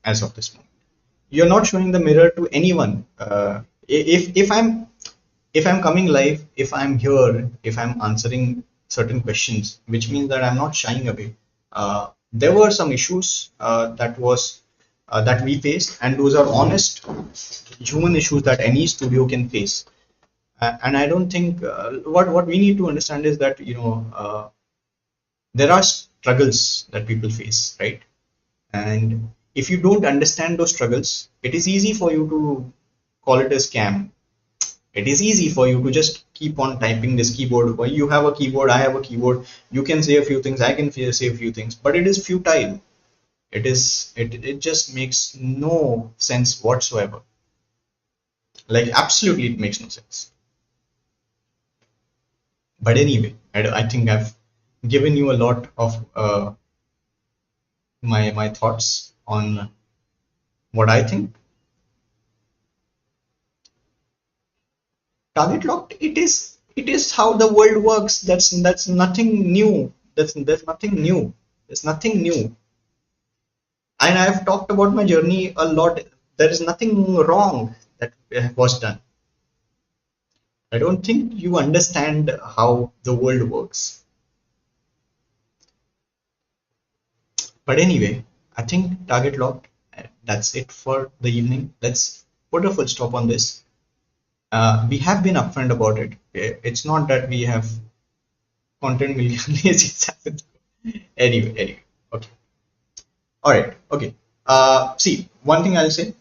as of this moment. You're not showing the mirror to anyone. If I'm coming live, if I'm here, if I'm answering certain questions, which means that I'm not shying away. There were some issues that we faced, and those are honest human issues that any studio can face. And I don't think what we need to understand is that there are struggles that people face, right? And if you don't understand those struggles, it is easy for you to call it a scam. It is easy for you to just keep on typing this keyboard. Well, you have a keyboard, I have a keyboard. You can say a few things, I can say a few things, but it is futile. It just makes no sense whatsoever. Like absolutely, it makes no sense. But anyway, I think I've given you a lot of my thoughts on what I think. Target locked, it is how the world works. That's nothing new. There's nothing new. There's nothing new. And I've talked about my journey a lot. There is nothing wrong that was done. I don't think you understand how the world works. But anyway, I think target locked. That's it for the evening. Let's put a full stop on this. We have been upfront about it. It's not that we have content millionaires. Anyway, okay. All right, okay. See, one thing I'll say,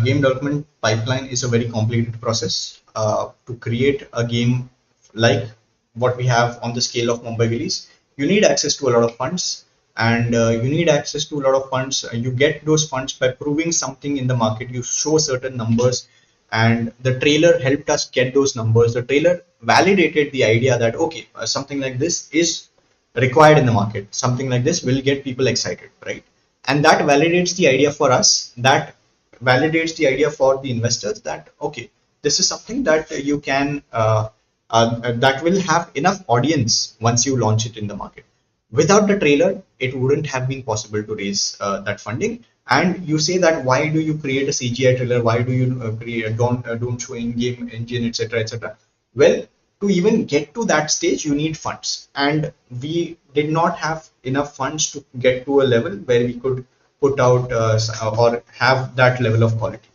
game development pipeline is a very complicated process. To create a game like what we have on the scale of Mumbai Willies, you need access to a lot of funds, and you need access to a lot of funds. You get those funds by proving something in the market. You show certain numbers, and the trailer helped us get those numbers. The trailer validated the idea that okay, something like this is required in the market. Something like this will get people excited, right? And that validates the idea for us. That validates the idea for the investors that okay, this is something that you can that will have enough audience once you launch it in the market. Without the trailer, it wouldn't have been possible to raise that funding. And you say that why do you create a CGI trailer? Why do you create don't show in-game engine, etc., etc. Well, to even get to that stage, you need funds, and we did not have enough funds to get to a level where we could put out or have that level of quality.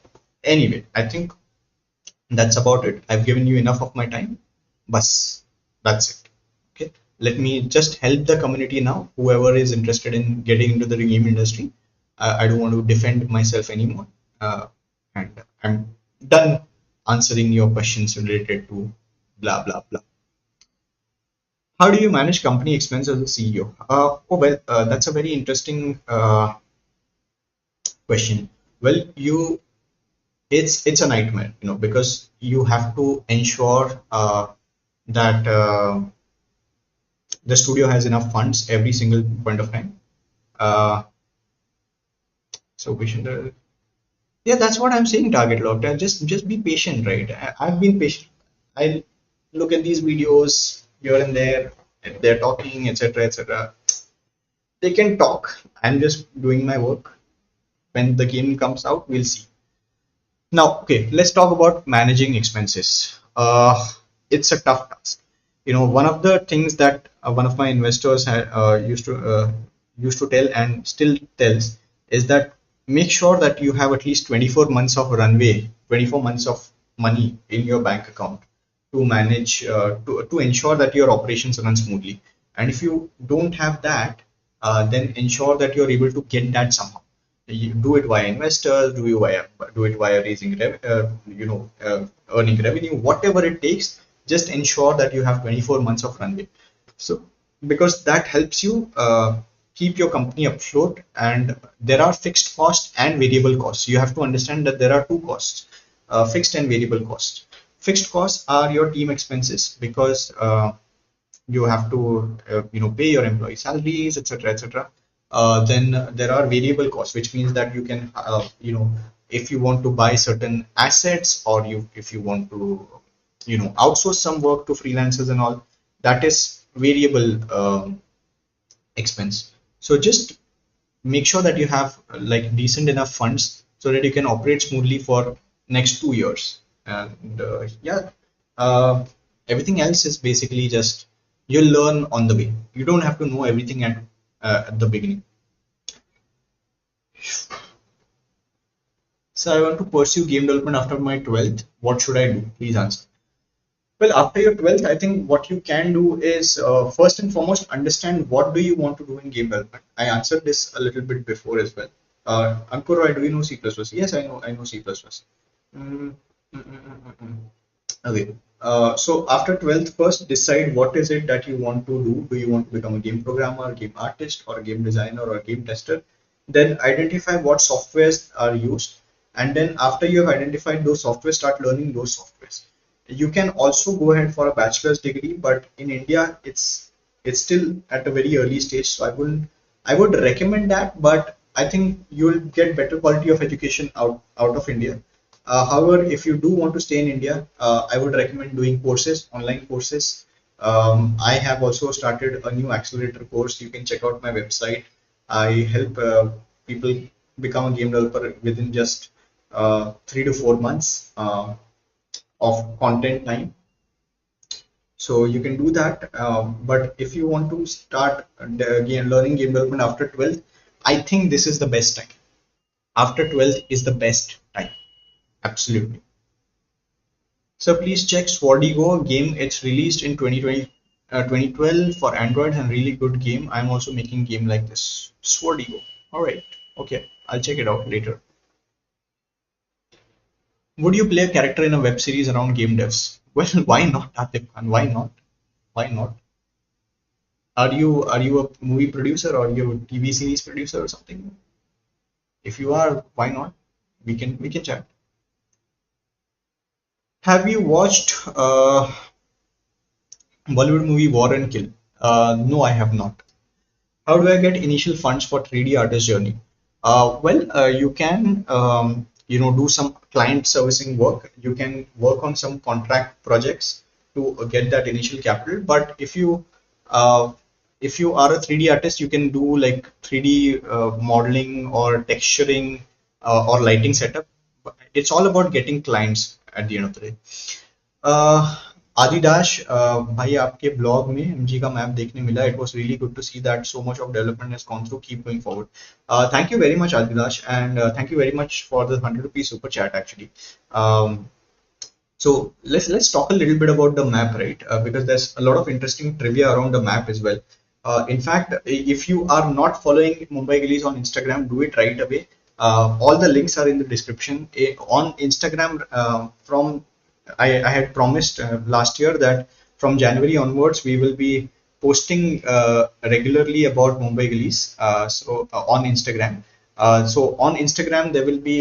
Anyway, I think that's about it. I've given you enough of my time. Bas, that's it. Okay. Let me just help the community now. Whoever is interested in getting into the game industry, I don't want to defend myself anymore. And I'm done answering your questions related to blah blah blah. How do you manage company expense as a CEO? That's a very interesting question. Well, it's a nightmare, because you have to ensure that the studio has enough funds every single point of time. Uh, so we should, yeah, that's what I'm saying. Target locked. Just be patient, right? I've been patient. I look at these videos here and there. They're talking, etc., etc. They can talk. I'm just doing my work. When the game comes out, we'll see. Now, okay, let's talk about managing expenses. It's a tough task. One of the things that one of my investors had used to used to tell and still tells is that make sure that you have at least 24 months of runway, 24 months of money in your bank account to manage to ensure that your operations run smoothly. And if you don't have that, then ensure that you're able to get that somehow. You do it via investors, do it via raising earning revenue, whatever it takes. Just ensure that you have 24 months of runway. So because that helps you keep your company afloat, and there are fixed costs and variable costs. You have to understand that there are two costs, fixed and variable costs. Fixed costs are your team expenses because you have to pay your employee salaries, etc., etc. Then there are variable costs, which means that you can if you want to buy certain assets, or you if you want to outsource some work to freelancers and all, that is variable expense. So just make sure that you have like decent enough funds so that you can operate smoothly for next 2 years. And yeah, uh, everything else is basically just you'll learn on the way. You don't have to know everything at the beginning. So I want to pursue game development after my 12th. What should I do? Please answer. Well, after your 12th, I think what you can do is first and foremost understand what do you want to do in game development. I answered this a little bit before as well. Ankur Roy, do you know C++? Yes, I know C++. Mm, mm, mm, mm, mm. Okay. So after 12th, first decide what is it that you want to do. Do you want to become a game programmer, game artist, or a game designer, or a game tester? Then identify what softwares are used. And then after you have identified those softwares, start learning those softwares. You can also go ahead for a bachelor's degree, but in India, it's still at a very early stage. So I would recommend that, but I think you'll get better quality of education out of India. However, if you do want to stay in India, I would recommend doing courses, online courses. I have also started a new accelerator course. You can check out my website. I help people become a game developer within just 3 to 4 months of content time. So you can do that. But if you want to start learning game development after 12th, I think this is the best time. After 12th is the best time. Absolutely. So please check Swordigo game. It's released in 2012 for Android, and really good game. I'm also making game like this. Swordigo. All right. Okay. I'll check it out later. Would you play a character in a web series around game devs? Well, why not, Atif Khan? Why not? Why not? Are you a movie producer, or are you a TV series producer or something? If you are, why not? We can chat. Have you watched Bollywood movie War and Kill? No, I have not. How do I get initial funds for 3D artist journey? You can do some client servicing work. You can work on some contract projects to get that initial capital. But uh, if you are a 3D artist, you can do like 3D modeling or texturing or lighting setup. It's all about getting clients at the end of the day. आदिदाश भाई आपके blog में MG का map देखने मिला it was really good to see that so much of development has gone through keep going forward thank you very much आदिदाश and thank you very much for the 100 rupees super chat actually so let's talk a little bit about the map, right? Because there's a lot of interesting trivia around the map as well. In fact, if you are not following Mumbai Gillies on Instagram, do it right away. All the links are in the description. On Instagram, I had promised last year that from January onwards we will be posting regularly about Mumbai Gillies. On Instagram. So on Instagram there will be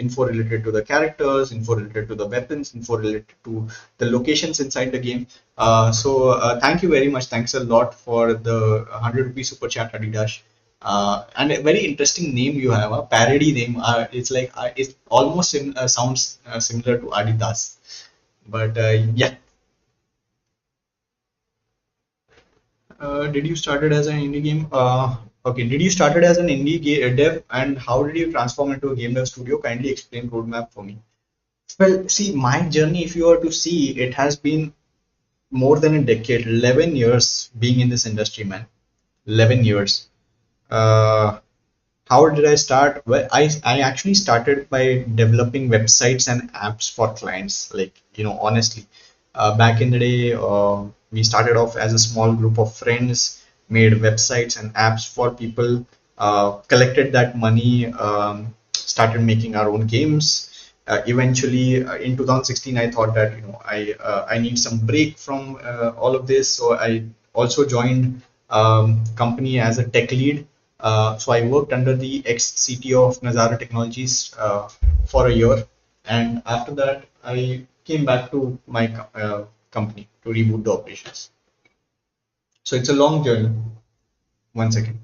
info related to the characters, info related to the weapons, info related to the locations inside the game. Thank you very much. Thanks a lot for the 100 rupee super chat, Adidas. And a very interesting name you have, a parody name. It's like it almost sounds similar to Adidas. But yeah, did you started as an indie game? Okay, did you started as an dev, and how did you transform into a game dev studio? Kindly explain roadmap for me. Well, see, my journey, if you were to see, it has been more than a decade, 11 years being in this industry, man. 11 years. Uh, how did I start? Well, I actually started by developing websites and apps for clients. Like, honestly, back in the day, we started off as a small group of friends, made websites and apps for people, collected that money, started making our own games. Eventually, in 2016, I thought that I need some break from all of this, so I also joined company as a tech lead. So I worked under the ex-CTO of Nazara Technologies for a year, and after that, I came back to my company to reboot the operations. So it's a long journey. One second.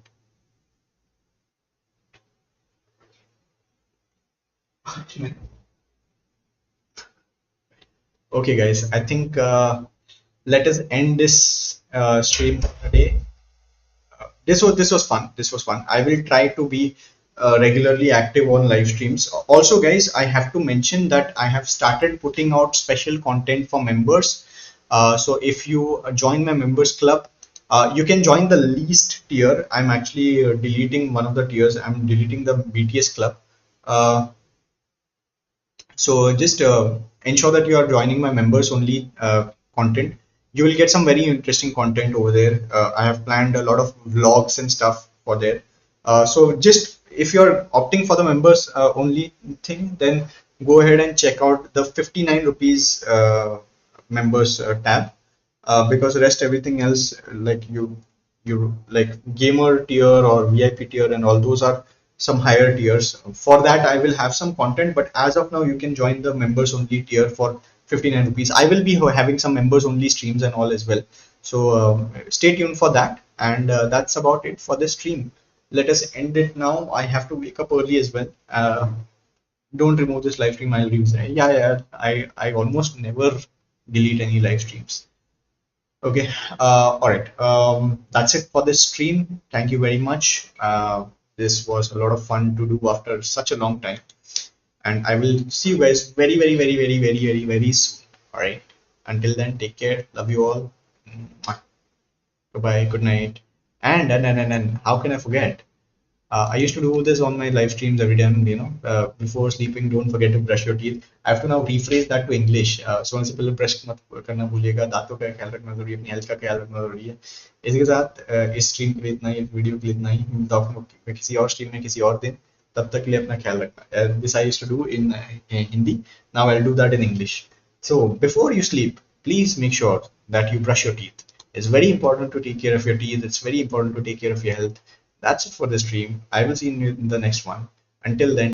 Okay, guys, I think let us end this stream today. This was fun. This was fun. I will try to be regularly active on live streams. Also, guys, I have to mention that I have started putting out special content for members. So if you join my members club, you can join the least tier. I'm actually deleting one of the tiers. I'm deleting the BTS club. Uh, so just ensure that you are joining my members only content. You will get some very interesting content over there. I have planned a lot of vlogs and stuff for there. So just if you're opting for the members only thing, then go ahead and check out the 59 rupees members tab, because the rest everything else, like you like gamer tier or VIP tier and all those are some higher tiers. For that I will have some content, but as of now you can join the members only tier for 59 rupees. I will be having some members only streams and all as well. So stay tuned for that, and that's about it for this stream. Let us end it now. I have to wake up early as well. Don't remove this live stream. I'll use it. Yeah, I almost never delete any live streams. Okay, all right. That's it for this stream. Thank you very much. This was a lot of fun to do after such a long time. And I will see you guys very, very, very, very, very, very, very soon. All right. Until then, take care. Love you all. Mwah. Goodbye. Good night. And how can I forget? I used to do this on my live streams every time, before sleeping, don't forget to brush your teeth. I have to now rephrase that to English. सोने से पहले brush मत करना भूलिएगा, दांतों का ख्याल रखना जरूरी है, अपनी हेल्थ का ख्याल रखना जरूरी है. इसी के साथ इस स्ट्रीम के लिए इतना ही, इस वीडियो के लिए इतना ही. मिलता हूँ मैं किसी और स्ट्रीम में किसी और दिन. तब तक के लिए अपना ख्याल रखना. This I used to do in Hindi. Now I'll do that in English. So before you sleep, please make sure that you brush your teeth. It's very important to take care of your teeth. It's very important to take care of your health. That's it for the stream. I will see you in the next one. Until then,